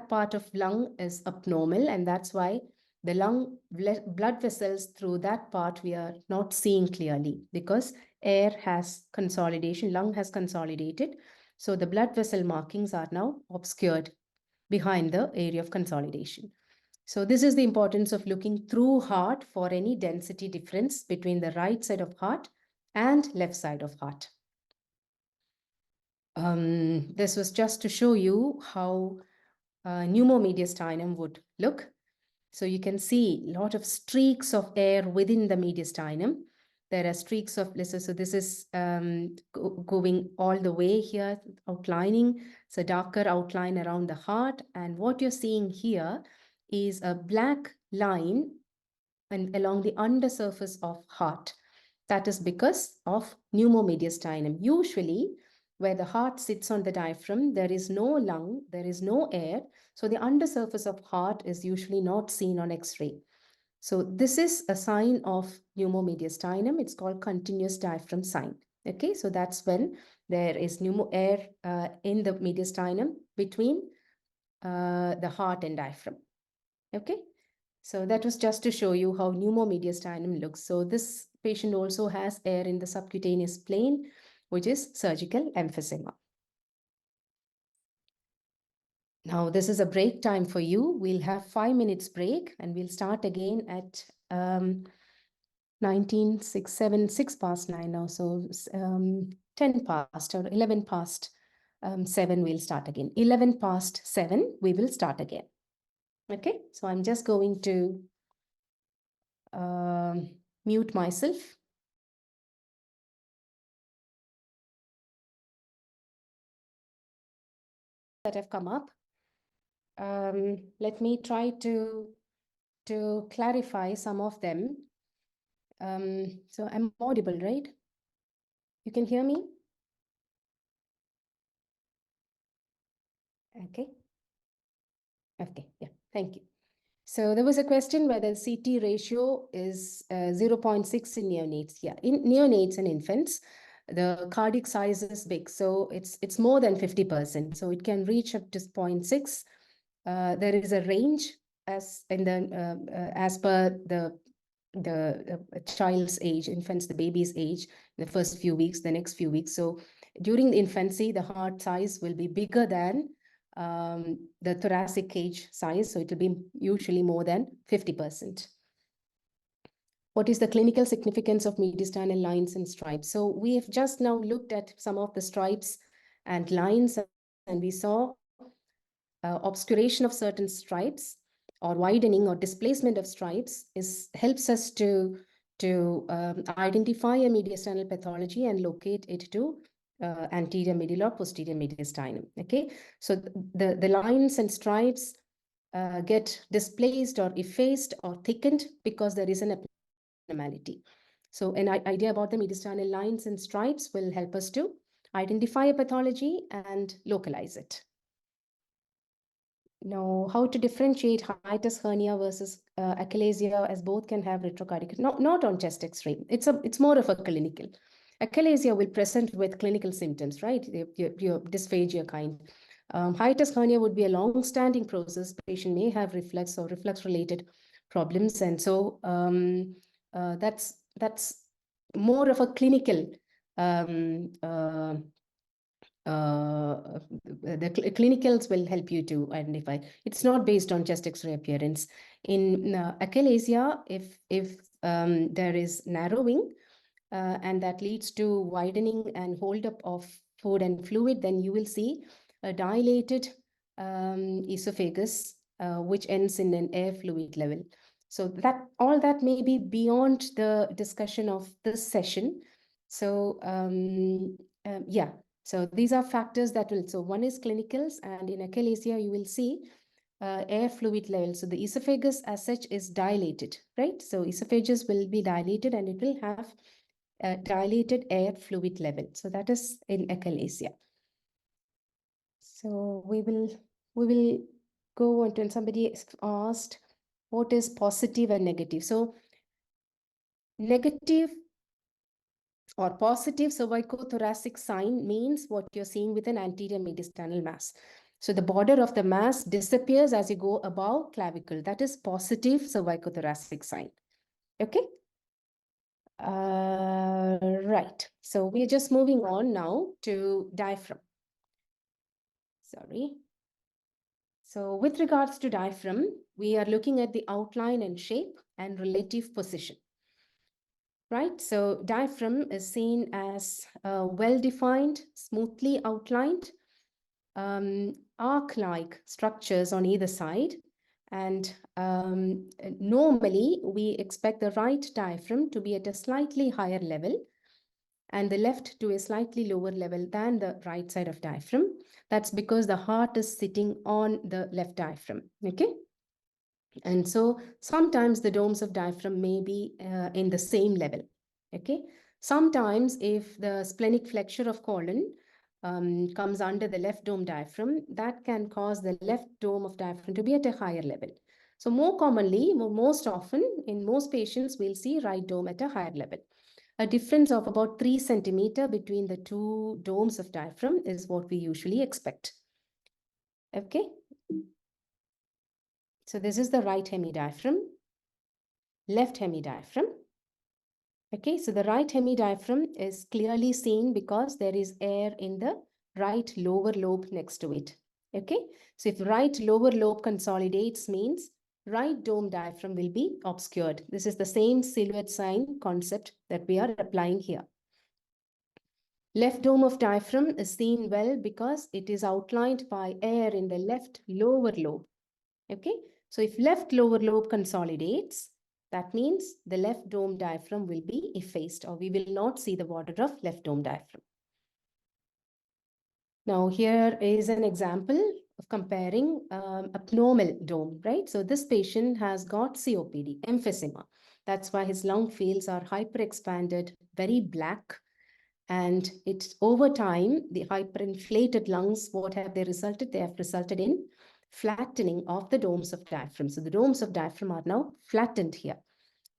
part of lung is abnormal, and that's why the lung blood vessels through that part we are not seeing clearly because air has consolidation, lung has consolidated. So the blood vessel markings are now obscured behind the area of consolidation. So this is the importance of looking through heart for any density difference between the right side of heart and left side of heart. This was just to show you how pneumomediastinum would look. So you can see a lot of streaks of air within the mediastinum. There are streaks of, so this is going all the way here, outlining. So darker outline around the heart. And what you're seeing here is a black line and along the undersurface of heart. That is because of pneumomediastinum. Usually, where the heart sits on the diaphragm, there is no lung, there is no air. So the undersurface of heart is usually not seen on X-ray. So this is a sign of pneumomediastinum. It's called continuous diaphragm sign. Okay, so that's when there is air in the mediastinum between the heart and diaphragm. Okay, so that was just to show you how pneumomediastinum looks. So this patient also has air in the subcutaneous plane, which is surgical emphysema. Now, this is a break time for you. We'll have 5 minutes break and we'll start again at 6 past 9 now. So 10 past or 11 past 7, we'll start again. 11 past 7, we will start again. Okay, so I'm just going to mute myself. That have come up. Let me try to clarify some of them. So I'm audible, right? You can hear me? Okay. Okay, yeah, thank you. So there was a question whether CT ratio is 0.6 in neonates. Yeah, in neonates and infants, the cardiac size is big. So it's more than 50%. So it can reach up to 0.6. There is a range as in the as per the child's age, infants, the baby's age, the first few weeks, the next few weeks. So during the infancy, the heart size will be bigger than the thoracic cage size. So it will be usually more than 50%. What is the clinical significance of mediastinal lines and stripes? So we have just now looked at some of the stripes and lines, and we saw obscuration of certain stripes or widening or displacement of stripes helps us to identify a mediastinal pathology and locate it to anterior middle or posterior mediastinum. Okay, so the lines and stripes get displaced or effaced or thickened because there is an abnormality. So an idea about the mediastinal lines and stripes will help us to identify a pathology and localize it. Now, how to differentiate hiatus hernia versus achalasia, as both can have retrocardiac, not on chest X-ray. It's more of a clinical. Achalasia will present with clinical symptoms, right? Your dysphagia kind. Hiatus hernia would be a long-standing process. Patient may have reflux or reflux-related problems, and so that's more of a clinical the clinicals will help you to identify. It's not based on chest X-ray appearance. In achalasia, if there is narrowing and that leads to widening and holdup of food and fluid, then you will see a dilated esophagus, which ends in an air fluid level. So that all that may be beyond the discussion of this session. So yeah. So these are factors that will, so one is clinicals, and in achalasia, you will see air fluid level. So the esophagus as such is dilated, right? So esophagus will be dilated and it will have a dilated air fluid level. So that is in achalasia. So we will go on to, and somebody asked, what is positive and negative? So negative or positive cervicothoracic sign means what you're seeing with an anterior mediastinal mass. So the border of the mass disappears as you go above clavicle. That is positive cervicothoracic sign. Okay. Right. So we're just moving on now to diaphragm. Sorry. So with regards to diaphragm, we are looking at the outline and shape and relative position. right? So diaphragm is seen as well-defined, smoothly outlined, arc-like structures on either side. And normally, we expect the right diaphragm to be at a slightly higher level and the left to a slightly lower level than the right side of diaphragm. That's because the heart is sitting on the left diaphragm, okay? And so sometimes the domes of diaphragm may be in the same level, okay? Sometimes if the splenic flexure of colon comes under the left dome diaphragm, that can cause the left dome of diaphragm to be at a higher level. So more commonly, most often, in most patients, we'll see right dome at a higher level. A difference of about 3 centimeter between the two domes of diaphragm is what we usually expect. Okay. So this is the right hemidiaphragm, left hemidiaphragm. Okay, so the right hemidiaphragm is clearly seen because there is air in the right lower lobe next to it. Okay, so if right lower lobe consolidates means right dome diaphragm will be obscured. This is the same silhouette sign concept that we are applying here. Left dome of diaphragm is seen well because it is outlined by air in the left lower lobe. Okay, so if left lower lobe consolidates, that means the left dome diaphragm will be effaced, or we will not see the border of left dome diaphragm. Now here is an example of comparing abnormal dome, right? So this patient has got COPD, emphysema. That's why his lung fields are hyperexpanded, very black. And it's over time, the hyperinflated lungs, what have they resulted? They have resulted in flattening of the domes of diaphragm. So the domes of diaphragm are now flattened here.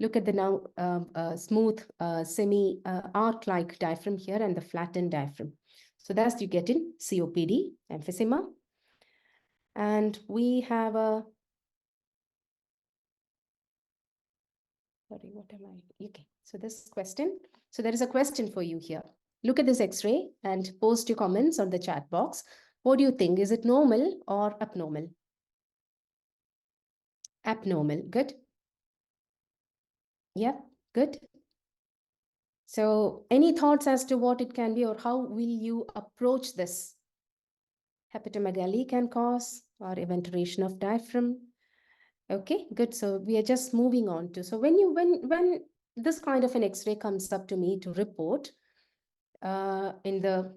Look at the now smooth semi-arc-like diaphragm here and the flattened diaphragm. So that's you get in COPD, emphysema. And we have a, sorry, what am I? Okay, so this question. So there is a question for you here. Look at this X-ray and post your comments on the chat box. What do you think? Is it normal or abnormal? Abnormal, good. Yep, good. So any thoughts as to what it can be or how will you approach this? Hepatomegaly can cause or eventuation of diaphragm. Okay, good. So we are just moving on to, so when this kind of an X-ray comes up to me to report in the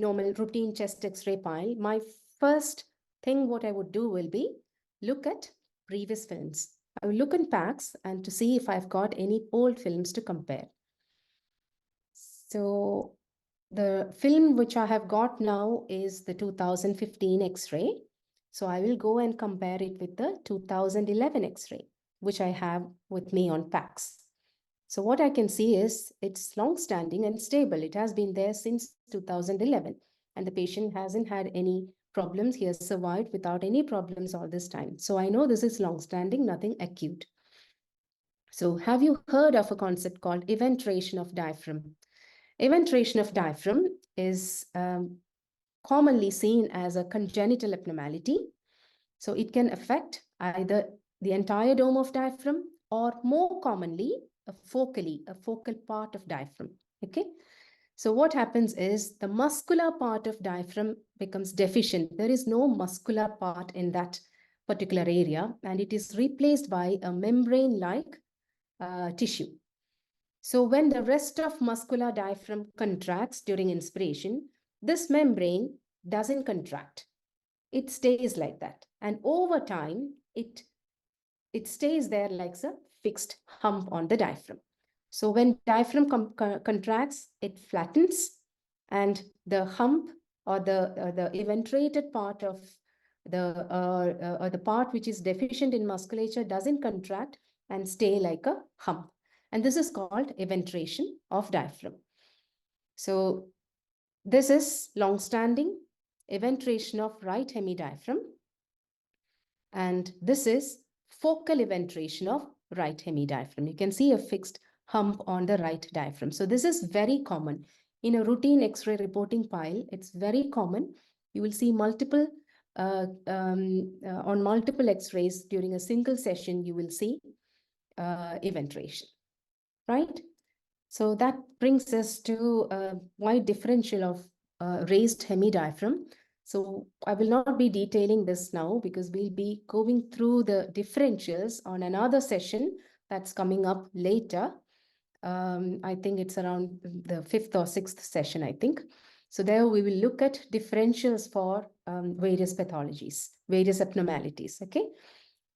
normal routine chest X-ray pile, my first thing what I would do will be look at previous films. I will look in packs and to see if I've got any old films to compare. So the film which I have got now is the 2015 X-ray. So I will go and compare it with the 2011 X-ray, which I have with me on packs. So what I can see is it's long-standing and stable. It has been there since 2011, and the patient hasn't had any problems. He has survived without any problems all this time. So I know this is long-standing, nothing acute. So have you heard of a concept called eventration of diaphragm? Eventration of diaphragm is commonly seen as a congenital abnormality. So it can affect either the entire dome of diaphragm or more commonly a focal part of diaphragm. Okay. So what happens is the muscular part of diaphragm becomes deficient. There is no muscular part in that particular area, and it is replaced by a membrane-like tissue. So when the rest of muscular diaphragm contracts during inspiration, this membrane doesn't contract. It stays like that. And over time, it stays there like a fixed hump on the diaphragm. So when diaphragm contracts, it flattens, and the hump or the eventrated part of the part which is deficient in musculature doesn't contract and stay like a hump. And this is called eventration of diaphragm. So this is long-standing eventration of right hemidiaphragm. And this is focal eventration of right hemidiaphragm. You can see a fixed hump on the right diaphragm. So this is very common. In a routine X-ray reporting pile, it's very common. You will see multiple, on multiple X-rays during a single session, you will see eventration, right? So that brings us to a wide differential of raised hemidiaphragm. So I will not be detailing this now because we'll be going through the differentials on another session that's coming up later. I think it's around the fifth or sixth session, I think. So there we will look at differentials for various pathologies, various abnormalities, okay?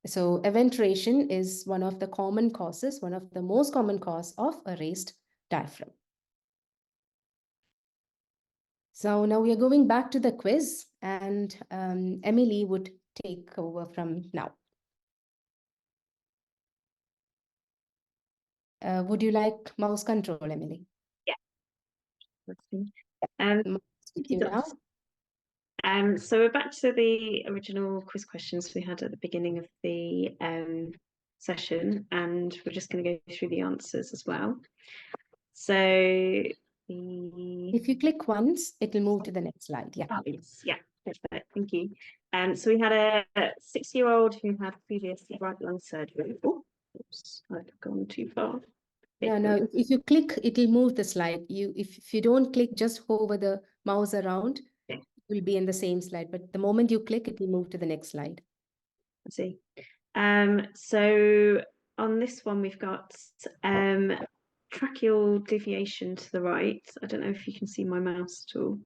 So eventration is one of the common causes, one of the most common cause of a raised diaphragm. So now we are going back to the quiz, and Emily would take over from now. Would you like mouse control, Emily?
Yeah. Let's see. Um,
With you now.
So we're back to the original quiz questions we had at the beginning of the session, and we're just going to go through the answers as well. So
if you click once, it will move to the next slide. Yeah.
Oh, yes, yeah, perfect. Thank you. So we had a 6-year-old who had previous right lung surgery. Oh, oops, I've gone too far.
No, if you click, it will move the slide. If you don't click, just hover the mouse around, it will be in the same slide. But the moment you click, it will move to the next slide.
I see. So on this one, we've got tracheal deviation to the right. I don't know if you can see my mouse at all.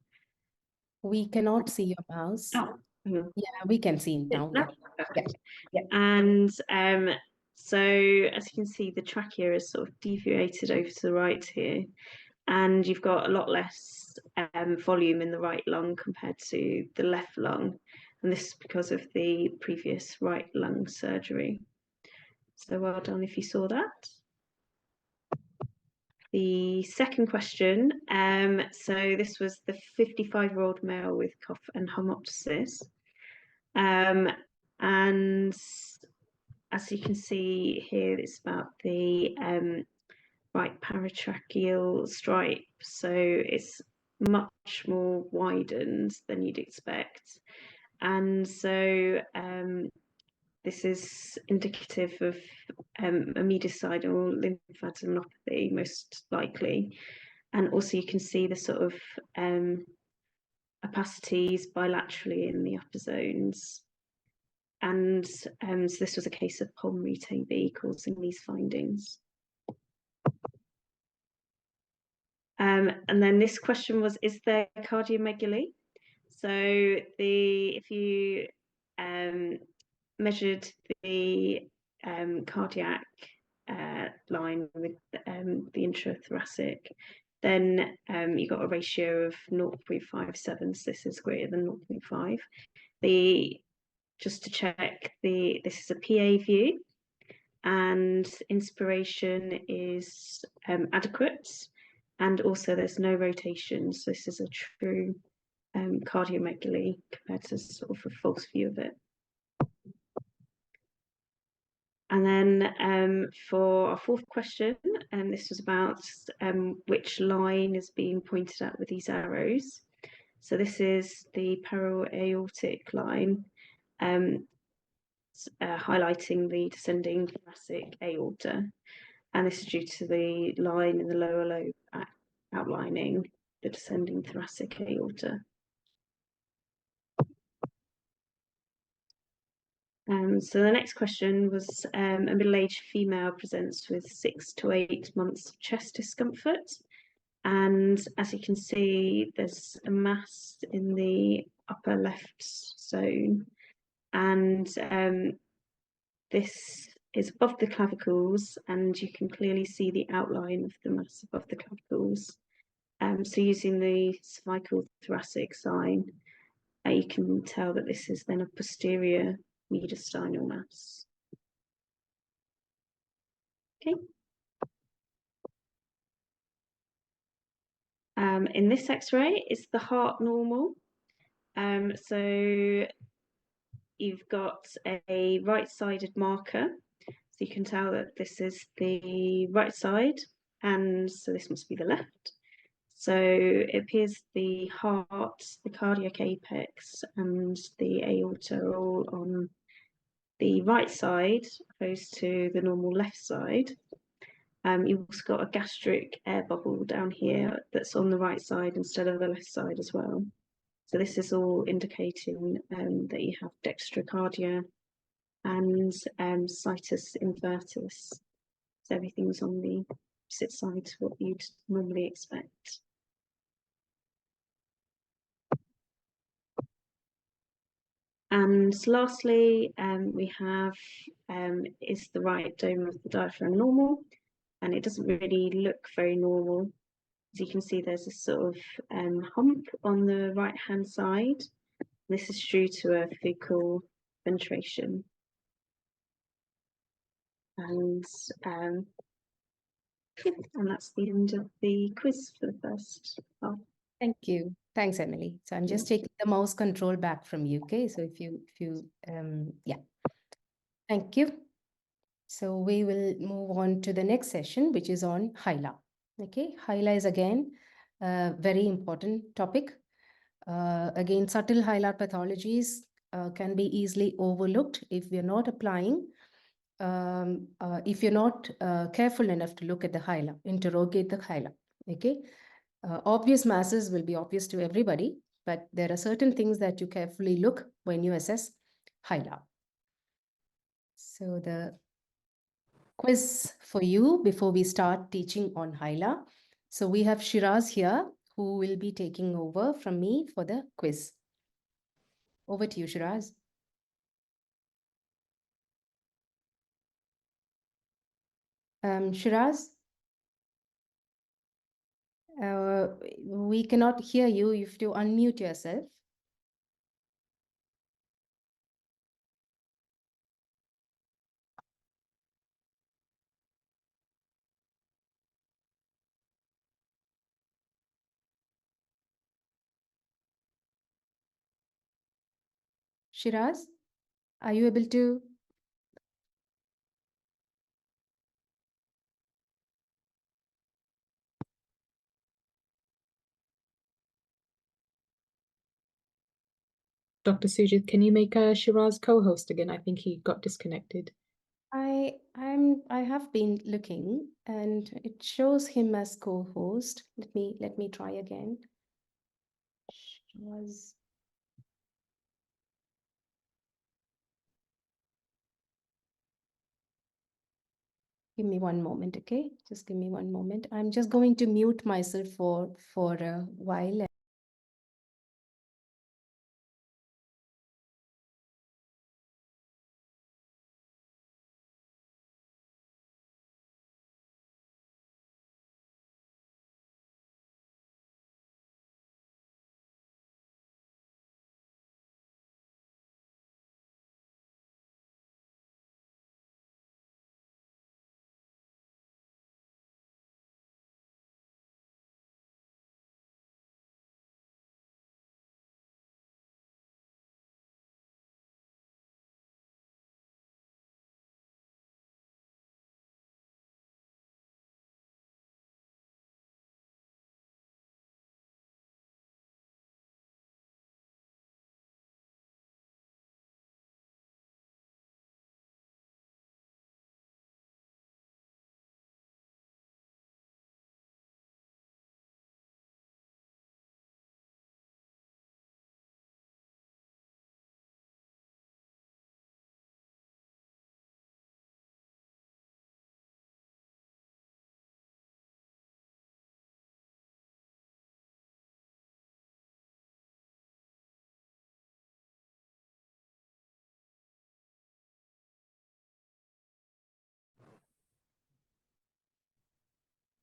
We cannot see your mouse.
Oh,
yeah, we can see now.
no?
Yeah. Yeah.
And so as you can see, the trachea is sort of deviated over to the right here, and you've got a lot less volume in the right lung compared to the left lung, and this is because of the previous right lung surgery. So well done if you saw that. The second question, so this was the 55-year-old male with cough and hemoptysis. And as you can see here, it's about the right paratracheal stripe. So it's much more widened than you'd expect. And so this is indicative of a mediastinal lymphadenopathy, most likely. And also you can see the sort of opacities bilaterally in the upper zones. And so this was a case of pulmonary TB causing these findings. And then this question was, is there cardiomegaly? So if you measured the cardiac line with the intrathoracic, then you got a ratio of 0.57, so this is greater than 0.5. Just to check, this is a PA view, and inspiration is adequate, and also there's no rotation, so this is a true cardiomegaly compared to sort of a false view of it. And then for our fourth question, and this was about which line is being pointed at with these arrows. So this is the para-aortic line, highlighting the descending thoracic aorta. And this is due to the line in the lower lobe outlining the descending thoracic aorta. So the next question was, a middle-aged female presents with 6 to 8 months of chest discomfort. And as you can see, there's a mass in the upper left zone. And this is above the clavicles, and you can clearly see the outline of the mass above the clavicles. So using the cervical thoracic sign, you can tell that this is then a posterior mediastinal mass. Okay. In this X-ray, is the heart normal? So you've got a right-sided marker, so you can tell that this is the right side, and so this must be the left. So it appears the heart, the cardiac apex, and the aorta are all on the right side, opposed to the normal left side. You've also got a gastric air bubble down here that's on the right side instead of the left side as well. So this is all indicating that you have dextrocardia and situs inversus. So everything's on the opposite side to what you'd normally expect. And lastly, we have is the right dome of the diaphragm normal? And it doesn't really look very normal. As you can see, there's a sort of hump on the right hand side. This is due to a fecal ventration. And that's the end of the quiz for the first half.
Thank you. Thanks, Emily. So I'm just taking the mouse control back from you. Okay. So if you, yeah. Thank you. So we will move on to the next session, which is on Hila. Okay. Hila is again a very important topic. Again, subtle hilar pathologies can be easily overlooked if we are not applying, if you're not careful enough to look at the hila, interrogate the hila. Okay. Obvious masses will be obvious to everybody, but there are certain things that you carefully look when you assess hila. So the quiz for you before we start teaching on hila. So we have Shiraz here who will be taking over from me for the quiz. Over to you, Shiraz. Shiraz, we cannot hear you. You have to unmute yourself. Shiraz, are you able to?
Dr. Sujit, can you make Shiraz co-host again? I think he got disconnected.
I have been looking and it shows him as co-host. Let me try again. Shiraz. Give me one moment, okay? Just give me one moment. I'm just going to mute myself for a while.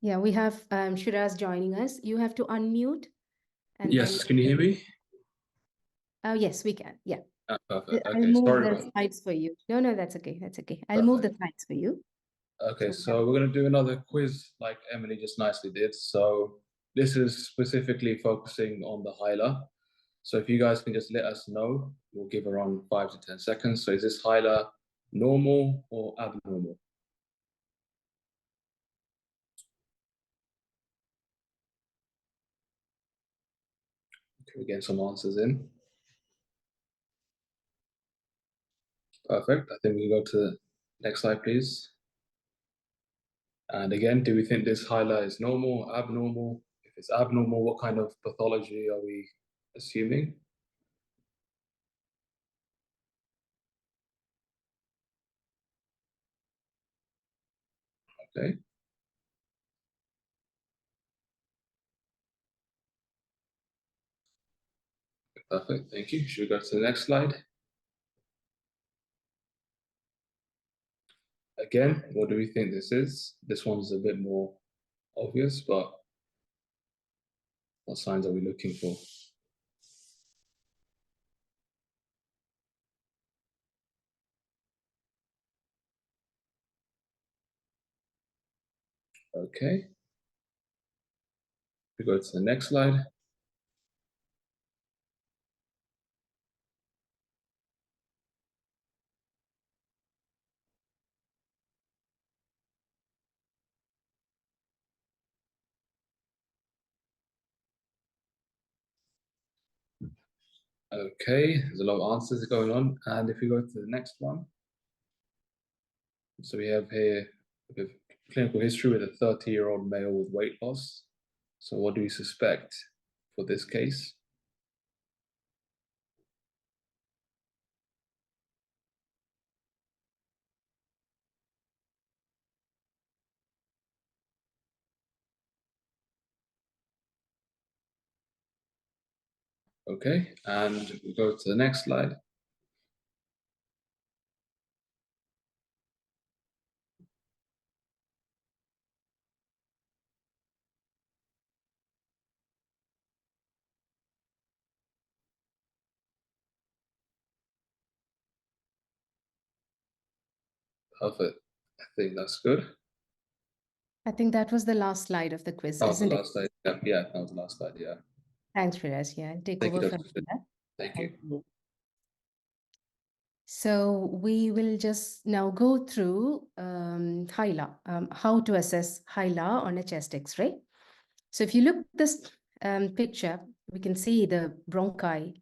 Yeah, we have Shiraz joining us. You have to unmute. And
yes,
then...
can you hear me?
Oh, yes, we can. Yeah.
Perfect.
I'll
Okay,
move
sorry
the
about
slides for you. No, that's okay. That's okay. I'll move the
Perfect.
slides for you.
Okay, so we're going to do another quiz like Emily just nicely did. So this is specifically focusing on the Hila. So if you guys can just let us know, we'll give around 5 to 10 seconds. So is this Hila normal or abnormal? Can we get some answers in? Perfect. I think we go to the next slide, please. And again, do we think this Hila is normal, abnormal? If it's abnormal, what kind of pathology are we assuming? Okay. Perfect, thank you. Should we go to the next slide? Again, what do we think this is? This one's a bit more obvious, but what signs are we looking for? Okay. We go to the next slide. Okay, there's a lot of answers going on. And if we go to the next one, so we have here a bit of clinical history with a 30-year-old male with weight loss. So what do we suspect for this case? Okay, and we go to the next slide. Perfect. I think that's good.
I think that was the last slide of the quiz,
That was the
isn't it?
last slide. Yeah, yeah, that was the last slide. Yeah.
Thanks, Firas. Yeah, I'll take
Thank you,
over
Dr.
from
Sid.
here.
Thank you.
So we will just now go through Hila, how to assess Hila on a chest X-ray. So if you look at this picture, we can see the bronchi.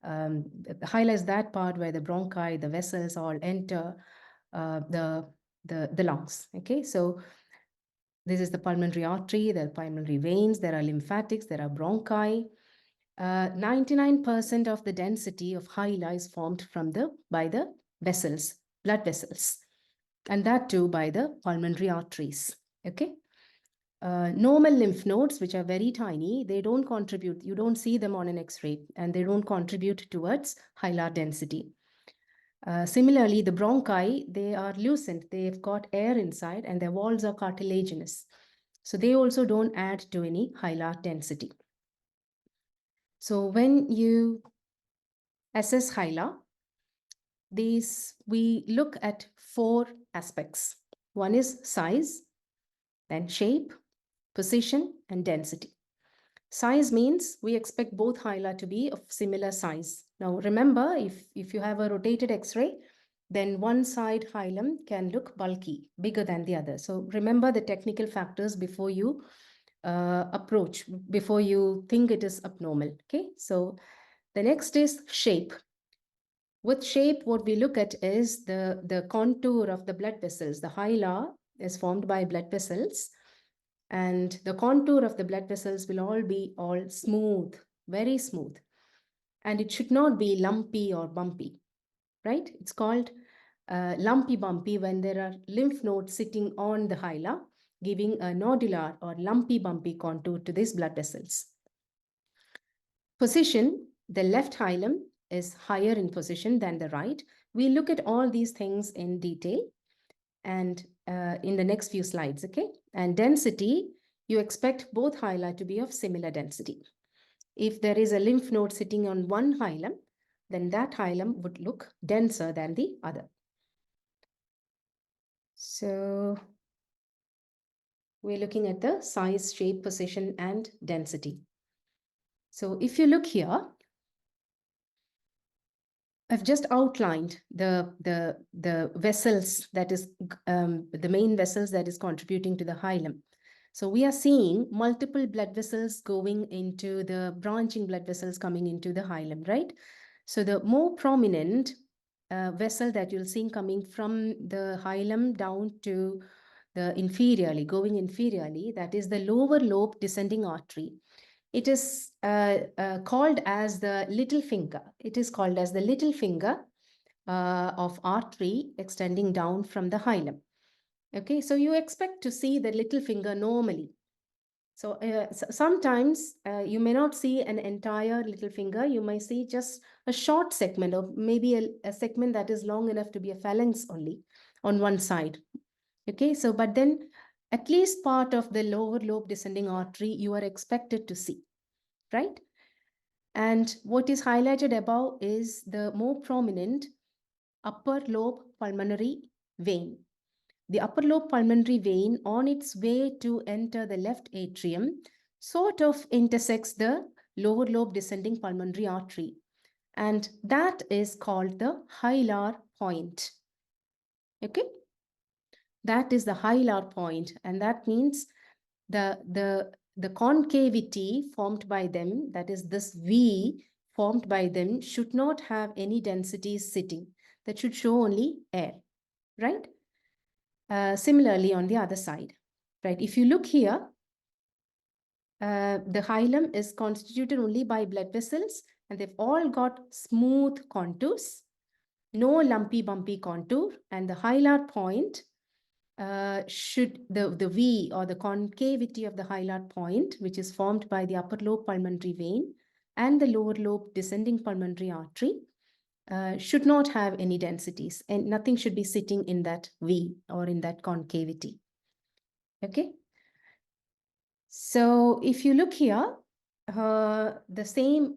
The Hila is that part where the bronchi, the vessels all enter the lungs. Okay, so this is the pulmonary artery, there are pulmonary veins, there are lymphatics, there are bronchi. 99% of the density of Hila is formed by the vessels, blood vessels, and that too by the pulmonary arteries. Okay. Normal lymph nodes, which are very tiny, they don't contribute. You don't see them on an X-ray, and they don't contribute towards Hila density. Similarly, the bronchi, they are lucent. They've got air inside, and their walls are cartilaginous. So they also don't add to any Hila density. So when you assess Hila, we look at 4 aspects. One is size, then shape, position, and density. Size means we expect both Hila to be of similar size. Now remember, if you have a rotated X-ray, then one side hilum can look bulky, bigger than the other. So remember the technical factors before you before you think it is abnormal. Okay, so the next is shape. With shape, what we look at is the contour of the blood vessels. The Hila is formed by blood vessels, and the contour of the blood vessels will all be all smooth, very smooth. And it should not be lumpy or bumpy, right? It's called lumpy bumpy when there are lymph nodes sitting on the Hila, giving a nodular or lumpy bumpy contour to these blood vessels. Position, the left hilum is higher in position than the right. We look at all these things in detail and in the next few slides, okay? And density, you expect both Hila to be of similar density. If there is a lymph node sitting on one hilum, then that hilum would look denser than the other. So we're looking at the size, shape, position, and density. So if you look here, I've just outlined the vessels that is the main vessels that is contributing to the hilum. So we are seeing multiple blood vessels going into the branching blood vessels coming into the hilum, right? So the more prominent vessel that you'll see coming from the hilum down to going inferiorly, that is the lower lobe descending artery. It is called as the little finger. It is called as the little finger of artery extending down from the hilum. Okay, so you expect to see the little finger normally. So sometimes you may not see an entire little finger. You may see just a short segment, or maybe a segment that is long enough to be a phalanx only on one side. Okay, so but then at least part of the lower lobe descending artery you are expected to see, right? And what is highlighted above is the more prominent upper lobe pulmonary vein. The upper lobe pulmonary vein, on its way to enter the left atrium, sort of intersects the lower lobe descending pulmonary artery. And that is called the hilar point. Okay? That is the hilar point, and that means the concavity formed by them, that is this V formed by them, should not have any densities sitting. That should show only air, right? Similarly on the other side, right? If you look here, the hilum is constituted only by blood vessels, and they've all got smooth contours, no lumpy bumpy contour, and the hilar point should the V, or the concavity of the hilar point, which is formed by the upper lobe pulmonary vein and the lower lobe descending pulmonary artery, should not have any densities, and nothing should be sitting in that V or in that concavity. Okay. So if you look here, the same,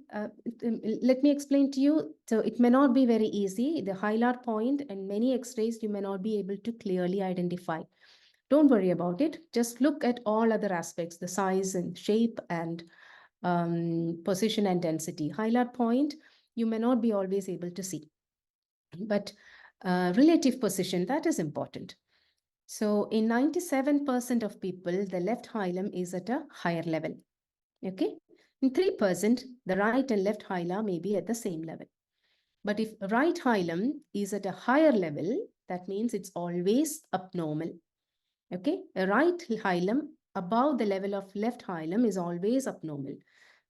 let me explain to you. So it may not be very easy. The hilar point and many x-rays you may not be able to clearly identify. Don't worry about it. Just look at all other aspects, the size and shape and position and density. Hilar point, you may not be always able to see. But relative position, that is important. So in 97% of people, the left hilum is at a higher level. Okay. In 3%, the right and left hilum may be at the same level. But if right hilum is at a higher level, that means it's always abnormal. Okay. A right hilum above the level of left hilum is always abnormal.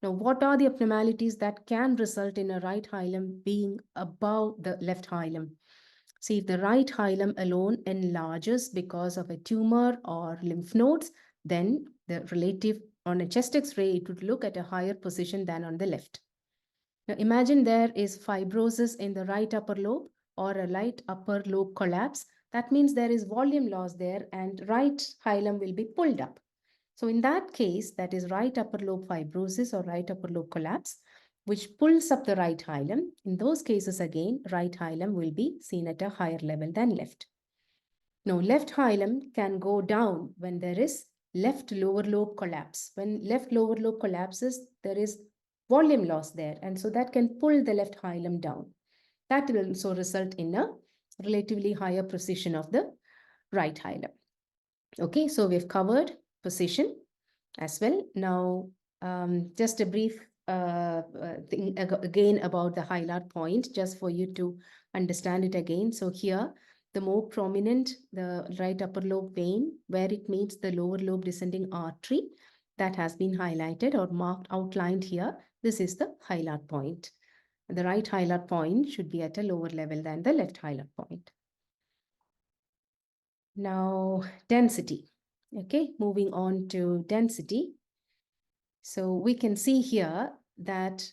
Now, what are the abnormalities that can result in a right hilum being above the left hilum? See, if the right hilum alone enlarges because of a tumor or lymph nodes, then the relative on a chest X-ray, it would look at a higher position than on the left. Now, imagine there is fibrosis in the right upper lobe or a right upper lobe collapse. That means there is volume loss there and right hilum will be pulled up. So in that case, that is right upper lobe fibrosis or right upper lobe collapse, which pulls up the right hilum. In those cases, again, right hilum will be seen at a higher level than left. Now, left hilum can go down when there is left lower lobe collapse. When left lower lobe collapses, there is volume loss there. And so that can pull the left hilum down. That will also result in a relatively higher precision of the right hilum. Okay, so we've covered position as well. Now, just a brief thing again about the hilar point, just for you to understand it again. So here, the more prominent, the right upper lobe vein, where it meets the lower lobe descending artery, that has been highlighted or marked, outlined here. This is the hilar point. The right hilar point should be at a lower level than the left hilar point. Now, density. Okay, moving on to density. So we can see here that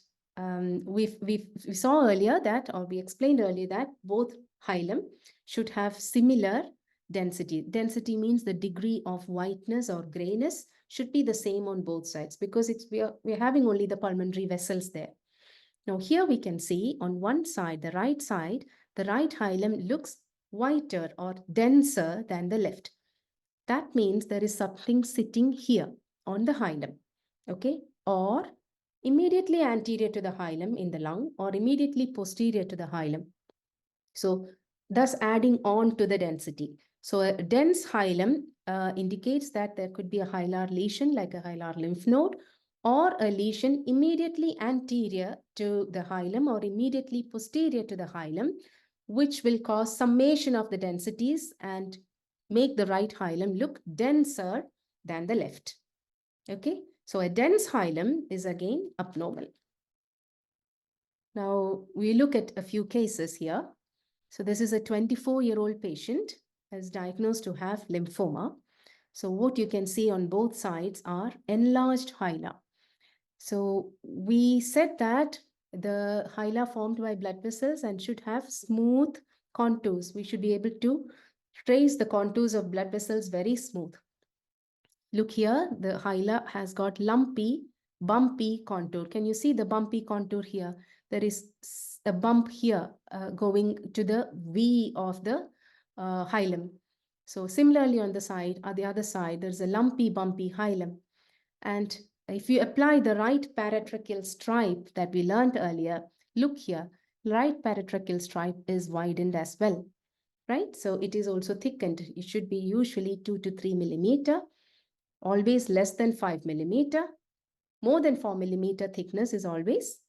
we saw earlier that, or we explained earlier that both hilum should have similar density. Density means the degree of whiteness or grayness should be the same on both sides, because we're having only the pulmonary vessels there. Now here we can see on one side, the right side, the right hilum looks whiter or denser than the left. That means there is something sitting here on the hilum, okay, or immediately anterior to the hilum in the lung, or immediately posterior to the hilum. So thus adding on to the density. So a dense hilum indicates that there could be a hilar lesion like a hilar lymph node, or a lesion immediately anterior to the hilum or immediately posterior to the hilum, which will cause summation of the densities and make the right hilum look denser than the left. Okay, so a dense hilum is again abnormal. Now we look at a few cases here. So this is a 24-year-old patient as diagnosed to have lymphoma. So what you can see on both sides are enlarged hila. So we said that the hila formed by blood vessels and should have smooth contours. We should be able to trace the contours of blood vessels very smooth. Look here, the hila has got lumpy, bumpy contour. Can you see the bumpy contour here? There is a bump here going to the V of the hilum. So similarly on the other side, there's a lumpy, bumpy hilum. And if you apply the right paratracheal stripe that we learned earlier, look here, right paratracheal stripe is widened as well, right? So it is also thickened. It should be usually 2 to 3 millimeter, always less than 5 millimeter. More than 4 millimeter thickness is always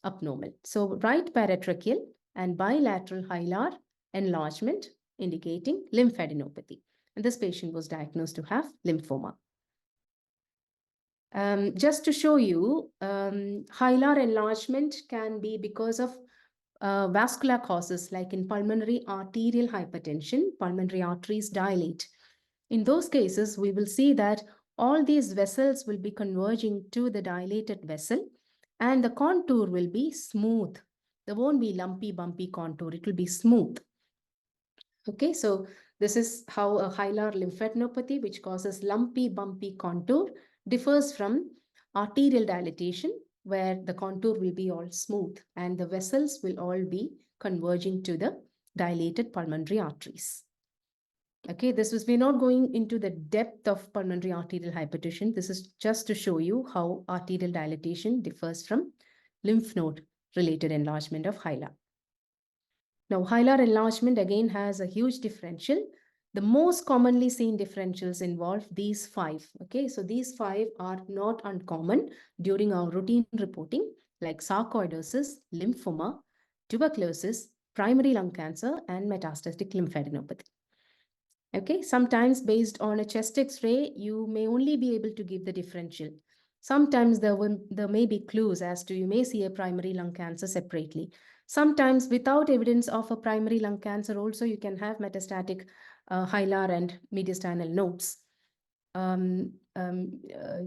abnormal. So right paratracheal and bilateral hilar enlargement indicating lymphadenopathy. And this patient was diagnosed to have lymphoma. Just to show you, hilar enlargement can be because of vascular causes, like in pulmonary arterial hypertension, pulmonary arteries dilate. In those cases, we will see that all these vessels will be converging to the dilated vessel and the contour will be smooth. There won't be lumpy, bumpy contour. It will be smooth. Okay, so this is how a hilar lymphadenopathy, which causes lumpy, bumpy contour, differs from arterial dilatation, where the contour will be all smooth and the vessels will all be converging to the dilated pulmonary arteries. Okay, we're not going into the depth of pulmonary arterial hypertension. This is just to show you how arterial dilatation differs from lymph node related enlargement of hilar. Now, hilar enlargement again has a huge differential. The most commonly seen differentials involve these 5. Okay, so these 5 are not uncommon during our routine reporting, like sarcoidosis, lymphoma, tuberculosis, primary lung cancer, and metastatic lymphadenopathy. Okay, sometimes based on a chest X-ray, you may only be able to give the differential. Sometimes there may be clues as to you may see a primary lung cancer separately. Sometimes without evidence of a primary lung cancer also you can have metastatic hilar and mediastinal nodes.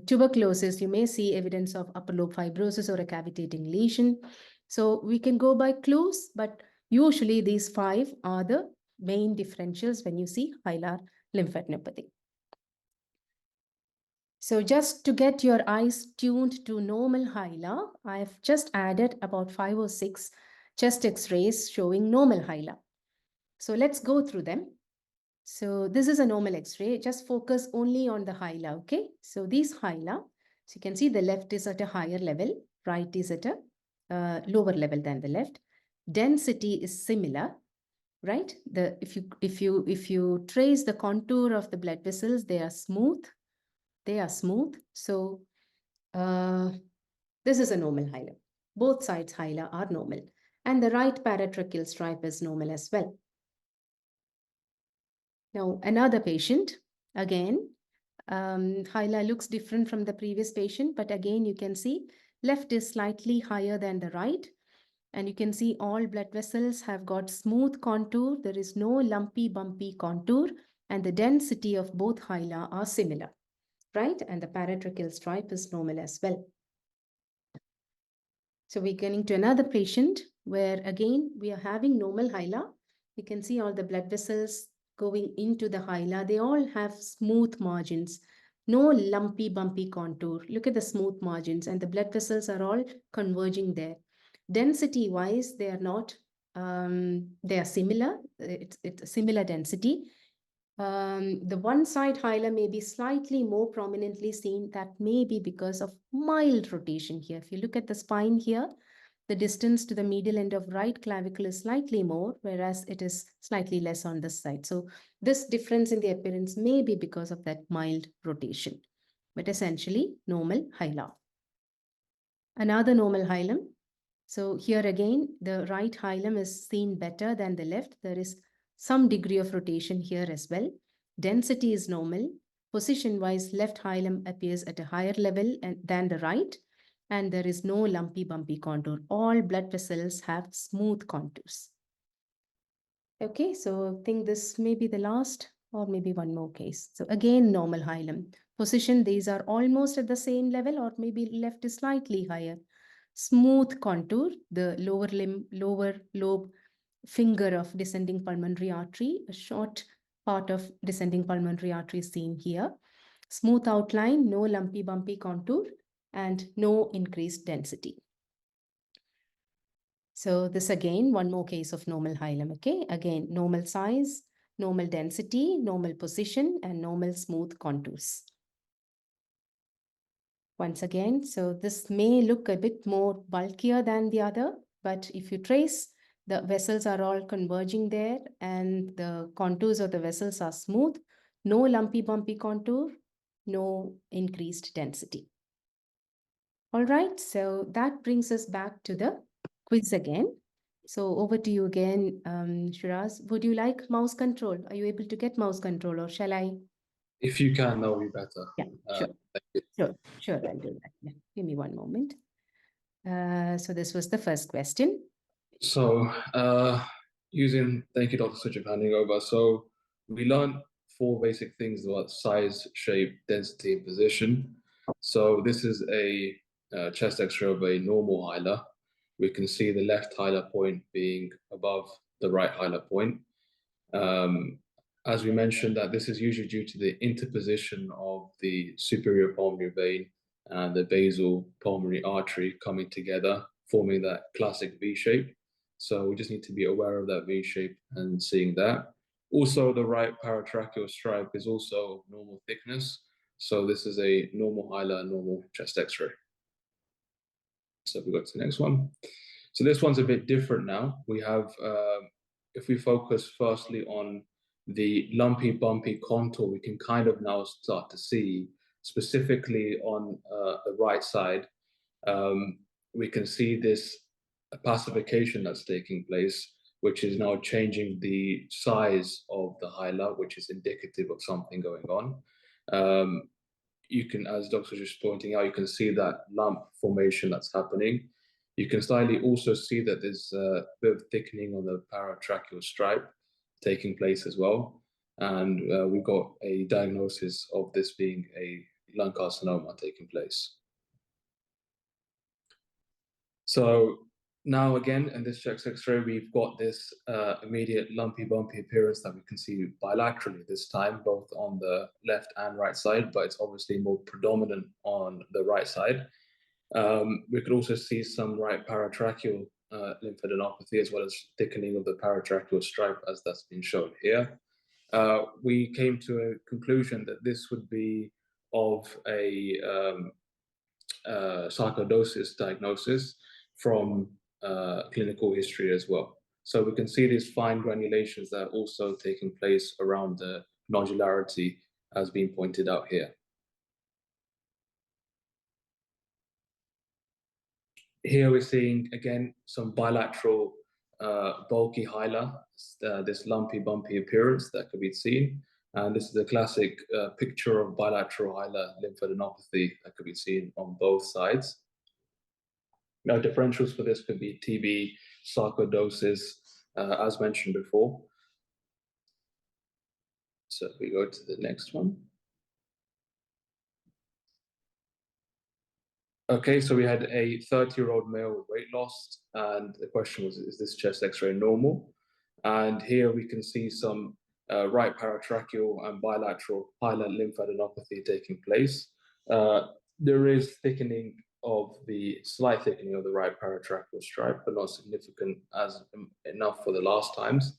Tuberculosis, you may see evidence of upper lobe fibrosis or a cavitating lesion. So we can go by clues, but usually these 5 are the main differentials when you see hilar lymphadenopathy. So just to get your eyes tuned to normal hilar, I've just added about 5 or 6 chest X-rays showing normal hilar. So let's go through them. So this is a normal X-ray. Just focus only on the hilar, okay? So these hilar, so you can see the left is at a higher level, right is at a lower level than the left. Density is similar, right? If you trace the contour of the blood vessels, they are smooth. So this is a normal hilar. Both sides hilar are normal, and the right paratracheal stripe is normal as well. Now another patient, again, hilar looks different from the previous patient, but again you can see left is slightly higher than the right. And you can see all blood vessels have got smooth contour. There is no lumpy, bumpy contour. And the density of both hilar are similar, right? And the paratracheal stripe is normal as well. So we're getting to another patient where again, we are having normal hilar. You can see all the blood vessels going into the hilar. They all have smooth margins. No lumpy, bumpy contour. Look at the smooth margins and the blood vessels are all converging there. Density wise, they are not, they are similar. It's a similar density. The one side hilar may be slightly more prominently seen. That may be because of mild rotation here. If you look at the spine here, the distance to the medial end of right clavicle is slightly more, whereas it is slightly less on this side. So this difference in the appearance may be because of that mild rotation, but essentially normal hilar. Another normal hilum. So here again, the right hilum is seen better than the left. There is some degree of rotation here as well. Density is normal. Position-wise, left hilum appears at a higher level than the right, and there is no lumpy, bumpy contour. All blood vessels have smooth contours. Okay, so I think this may be the last or maybe one more case. So again, normal hilum. Position, these are almost at the same level or maybe left is slightly higher. Smooth contour, the lower limb, lower lobe, finger of descending pulmonary artery, a short part of descending pulmonary artery is seen here. Smooth outline, no lumpy bumpy contour, and no increased density. So this again, one more case of normal hilum, okay? Again, normal size, normal density, normal position, and normal smooth contours. Once again, so this may look a bit more bulkier than the other, but if you trace, the vessels are all converging there and the contours of the vessels are smooth, no lumpy bumpy contour, no increased density. All right, so that brings us back to the quiz again. So over to you again, Shiraz. Would you like mouse control? Are you able to get mouse control or shall I?
If you can, that would be better.
Yeah, sure.
Thank you.
Sure, I'll do that. Yeah. Give me one moment. So this was the first question.
So, thank you, Dr. Suchip, handing over. So, we learned 4 basic things about size, shape, density, and position. So, this is a chest X-ray of a normal hilar. We can see the left hilar point being above the right hilar point. As we mentioned, that this is usually due to the interposition of the superior pulmonary vein and the basal pulmonary artery coming together, forming that classic V shape. So we just need to be aware of that V shape and seeing that. Also, the right paratracheal stripe is also normal thickness. So this is a normal hilar, normal chest X-ray. So we go to the next one. So this one's a bit different now. We have, if we focus firstly on the lumpy, bumpy contour, we can kind of now start to see specifically on the right side, we can see this pacification that's taking place, which is now changing the size of the hilar, which is indicative of something going on. You can, as Dr. was just pointing out, you can see that lump formation that's happening. You can slightly also see that there's a bit of thickening on the paratracheal stripe taking place as well. And we got a diagnosis of this being a lung carcinoma taking place. So now again, in this chest X-ray, we've got this immediate lumpy bumpy appearance that we can see bilaterally this time, both on the left and right side, but it's obviously more predominant on the right side. We could also see some right paratracheal lymphadenopathy, as well as thickening of the paratracheal stripe, as that's been shown here. We came to a conclusion that this would be of a sarcoidosis diagnosis from clinical history as well. So we can see these fine granulations that are also taking place around the nodularity, as being pointed out here. Here we're seeing, again, some bilateral bulky hilar, this lumpy, bumpy appearance that could be seen. And this is a classic picture of bilateral hilar lymphadenopathy that could be seen on both sides. Now, differentials for this could be TB, sarcoidosis, as mentioned before. So if we go to the next one. Okay, so we had a 30-year-old male with weight loss, and the question was, is this chest X-ray normal? And here we can see some right paratracheal and bilateral hilar lymphadenopathy taking place. There is thickening of the slight thickening of the right paratracheal stripe, but not significant as enough for the last times.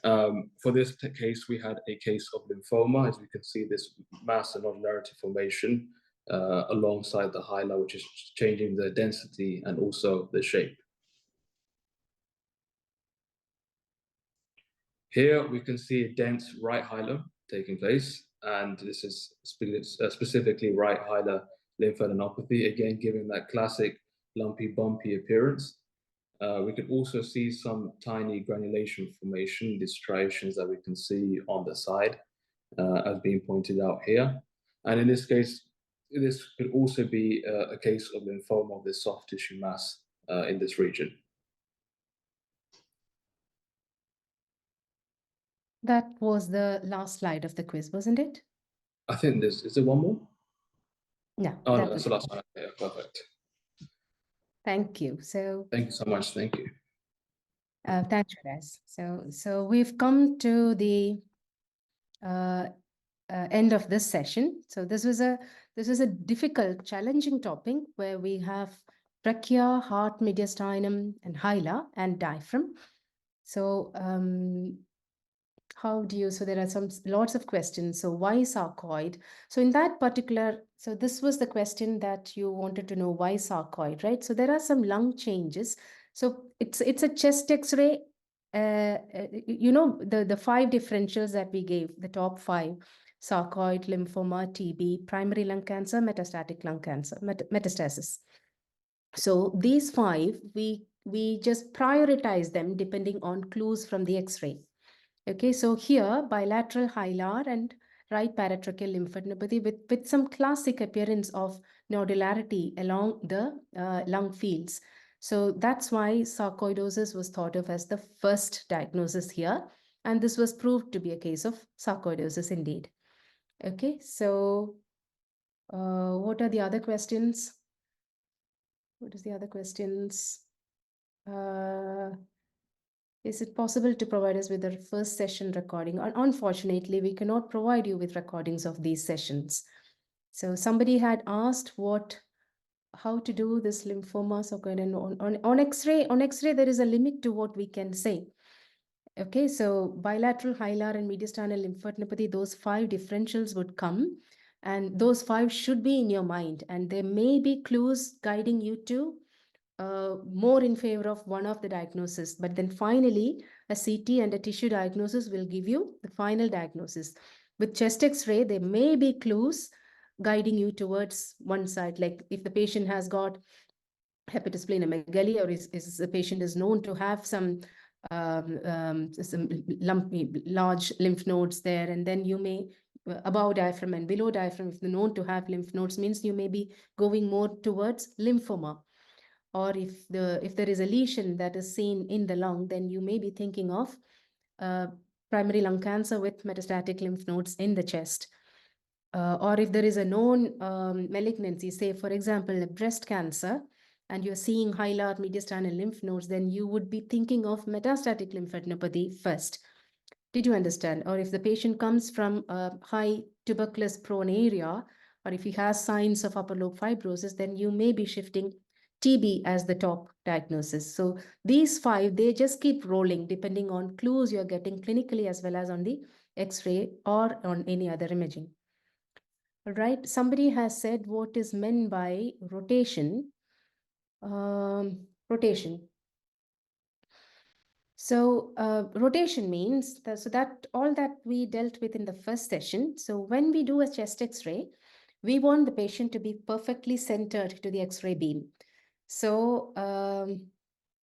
For this case, we had a case of lymphoma. As we can see, this mass and nodularity formation alongside the hilar, which is changing the density and also the shape. Here we can see a dense right hilar taking place, and this is specifically right hilar lymphadenopathy, again giving that classic lumpy, bumpy appearance. We can also see some tiny granulation formation, these striations that we can see on the side. as being pointed out here. And in this case, this could also be a case of lymphoma of the soft tissue mass in this region.
That was the last slide of the quiz, wasn't it?
I think is there one more?
No.
Oh,
that
no,
was
that's the last one. Yeah, perfect.
Thank you. So
Thank you so much. Thank you.
thanks, Shiraz. So we've come to the end of this session. So this was a difficult, challenging topic where we have trachea, heart, mediastinum, and hila and diaphragm. So how do you, so there are lots of questions. So why sarcoid? So in that particular, so this was the question that you wanted to know, why sarcoid, right? So there are some lung changes. So it's a chest x-ray. You know, the 5 differentials that we gave, the top 5: sarcoid, lymphoma, TB, primary lung cancer, metastatic lung cancer, metastasis. So these 5, we just prioritize them depending on clues from the x-ray. Okay, so here bilateral hilar and right paratracheal lymphadenopathy with some classic appearance of nodularity along the lung fields. So that's why sarcoidosis was thought of as the first diagnosis here. And this was proved to be a case of sarcoidosis indeed. Okay, so what are the other questions? What is the other questions? Is it possible to provide us with the first session recording? Unfortunately, we cannot provide you with recordings of these sessions. So somebody had asked how to do this lymphoma sarcoid, and on X-ray, there is a limit to what we can say. Okay, so bilateral hilar and mediastinal lymphadenopathy, those 5 differentials would come, and those 5 should be in your mind, and there may be clues guiding you to more in favor of one of the diagnosis, but then finally a CT and a tissue diagnosis will give you the final diagnosis. With chest x-ray, there may be clues guiding you towards one side, like if the patient has got hepatosplenomegaly, or is the patient is known to have some lumpy, large lymph nodes there, and then you may above diaphragm and below diaphragm, if they're known to have lymph nodes, means you may be going more towards lymphoma. Or if there is a lesion that is seen in the lung, then you may be thinking of primary lung cancer with metastatic lymph nodes in the chest. Or if there is a known malignancy, say for example, a breast cancer, and you're seeing hilar mediastinal lymph nodes, then you would be thinking of metastatic lymphadenopathy first. Did you understand? Or if the patient comes from a high tuberculous prone area, or if he has signs of upper lobe fibrosis, then you may be shifting TB as the top diagnosis. So these 5, they just keep rolling depending on clues you're getting clinically as well as on the X-ray or on any other imaging. All right, somebody has said what is meant by rotation. Rotation. So rotation means that all that we dealt with in the first session. So when we do a chest X-ray, we want the patient to be perfectly centered to the X-ray beam. So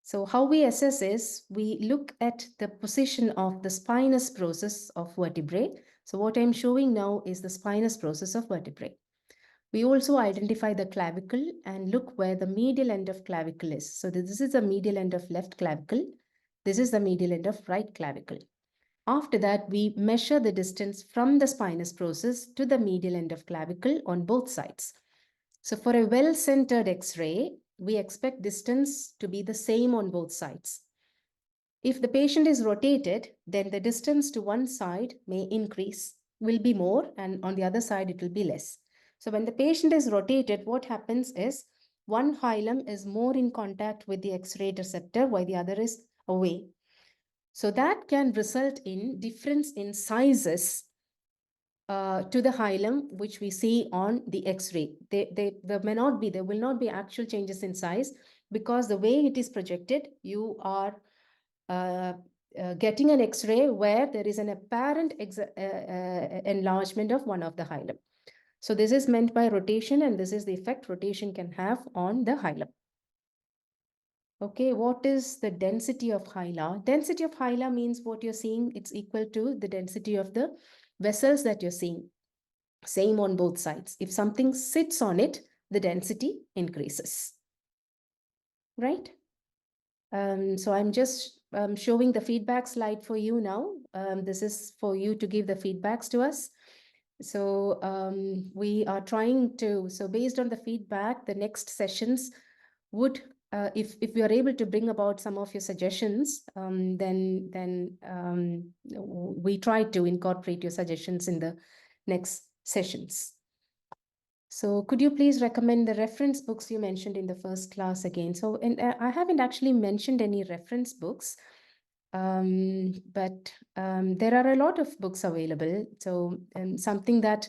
so how we assess is we look at the position of the spinous process of vertebrae. So what I'm showing now is the spinous process of vertebrae. We also identify the clavicle and look where the medial end of clavicle is. So this is the medial end of left clavicle. This is the medial end of right clavicle. After that, we measure the distance from the spinous process to the medial end of clavicle on both sides. So for a well-centered X-ray, we expect distance to be the same on both sides. If the patient is rotated, then the distance to one side may increase, will be more, and on the other side, it will be less. So when the patient is rotated, what happens is one hilum is more in contact with the X-ray receptor while the other is away. So that can result in difference in sizes to the hilum, which we see on the X-ray. There will not be actual changes in size, because the way it is projected, you are getting an X-ray where there is an apparent enlargement of one of the hilum. So this is meant by rotation, and this is the effect rotation can have on the hilum. Okay, what is the density of Hila? Density of Hila means what you're seeing, it's equal to the density of the vessels that you're seeing, same on both sides. If something sits on it, the density increases, right? So I'm just showing the feedback slide for you now. This is for you to give the feedbacks to us. So we are trying to, so based on the feedback, the next sessions would, if we are able to bring about some of your suggestions, then we try to incorporate your suggestions in the next sessions. So could you please recommend the reference books you mentioned in the first class again? So, and I haven't actually mentioned any reference books, but there are a lot of books available. So something that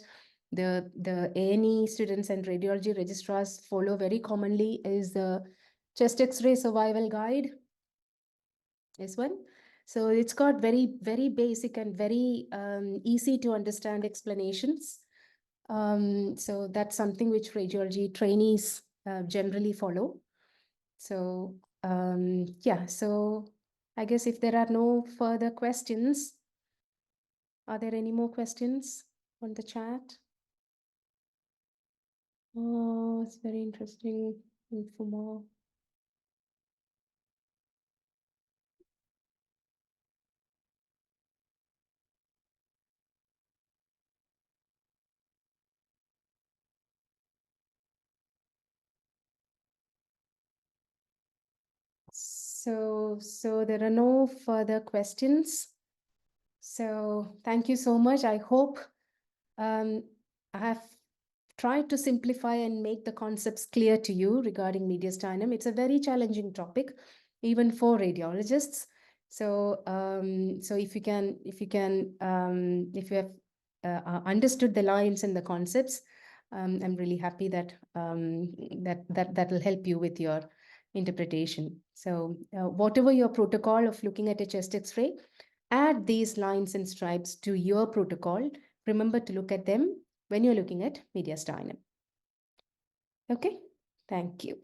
the A&E students and radiology registrars follow very commonly is the chest X-ray survival guide. This one. So it's got very, very basic and very easy to understand explanations. So that's something which radiology trainees generally follow. So yeah, so I guess if there are no further questions, are there any more questions on the chat? Oh, it's very interesting info more. So there are no further questions. So thank you so much. I hope I have tried to simplify and make the concepts clear to you regarding mediastinum. It's a very challenging topic, even for radiologists. So so if you have understood the lines and the concepts, I'm really happy that that will help you with your interpretation. So whatever your protocol of looking at a chest X-ray, add these lines and stripes to your protocol. Remember to look at them when you're looking at mediastinum. Okay, thank you.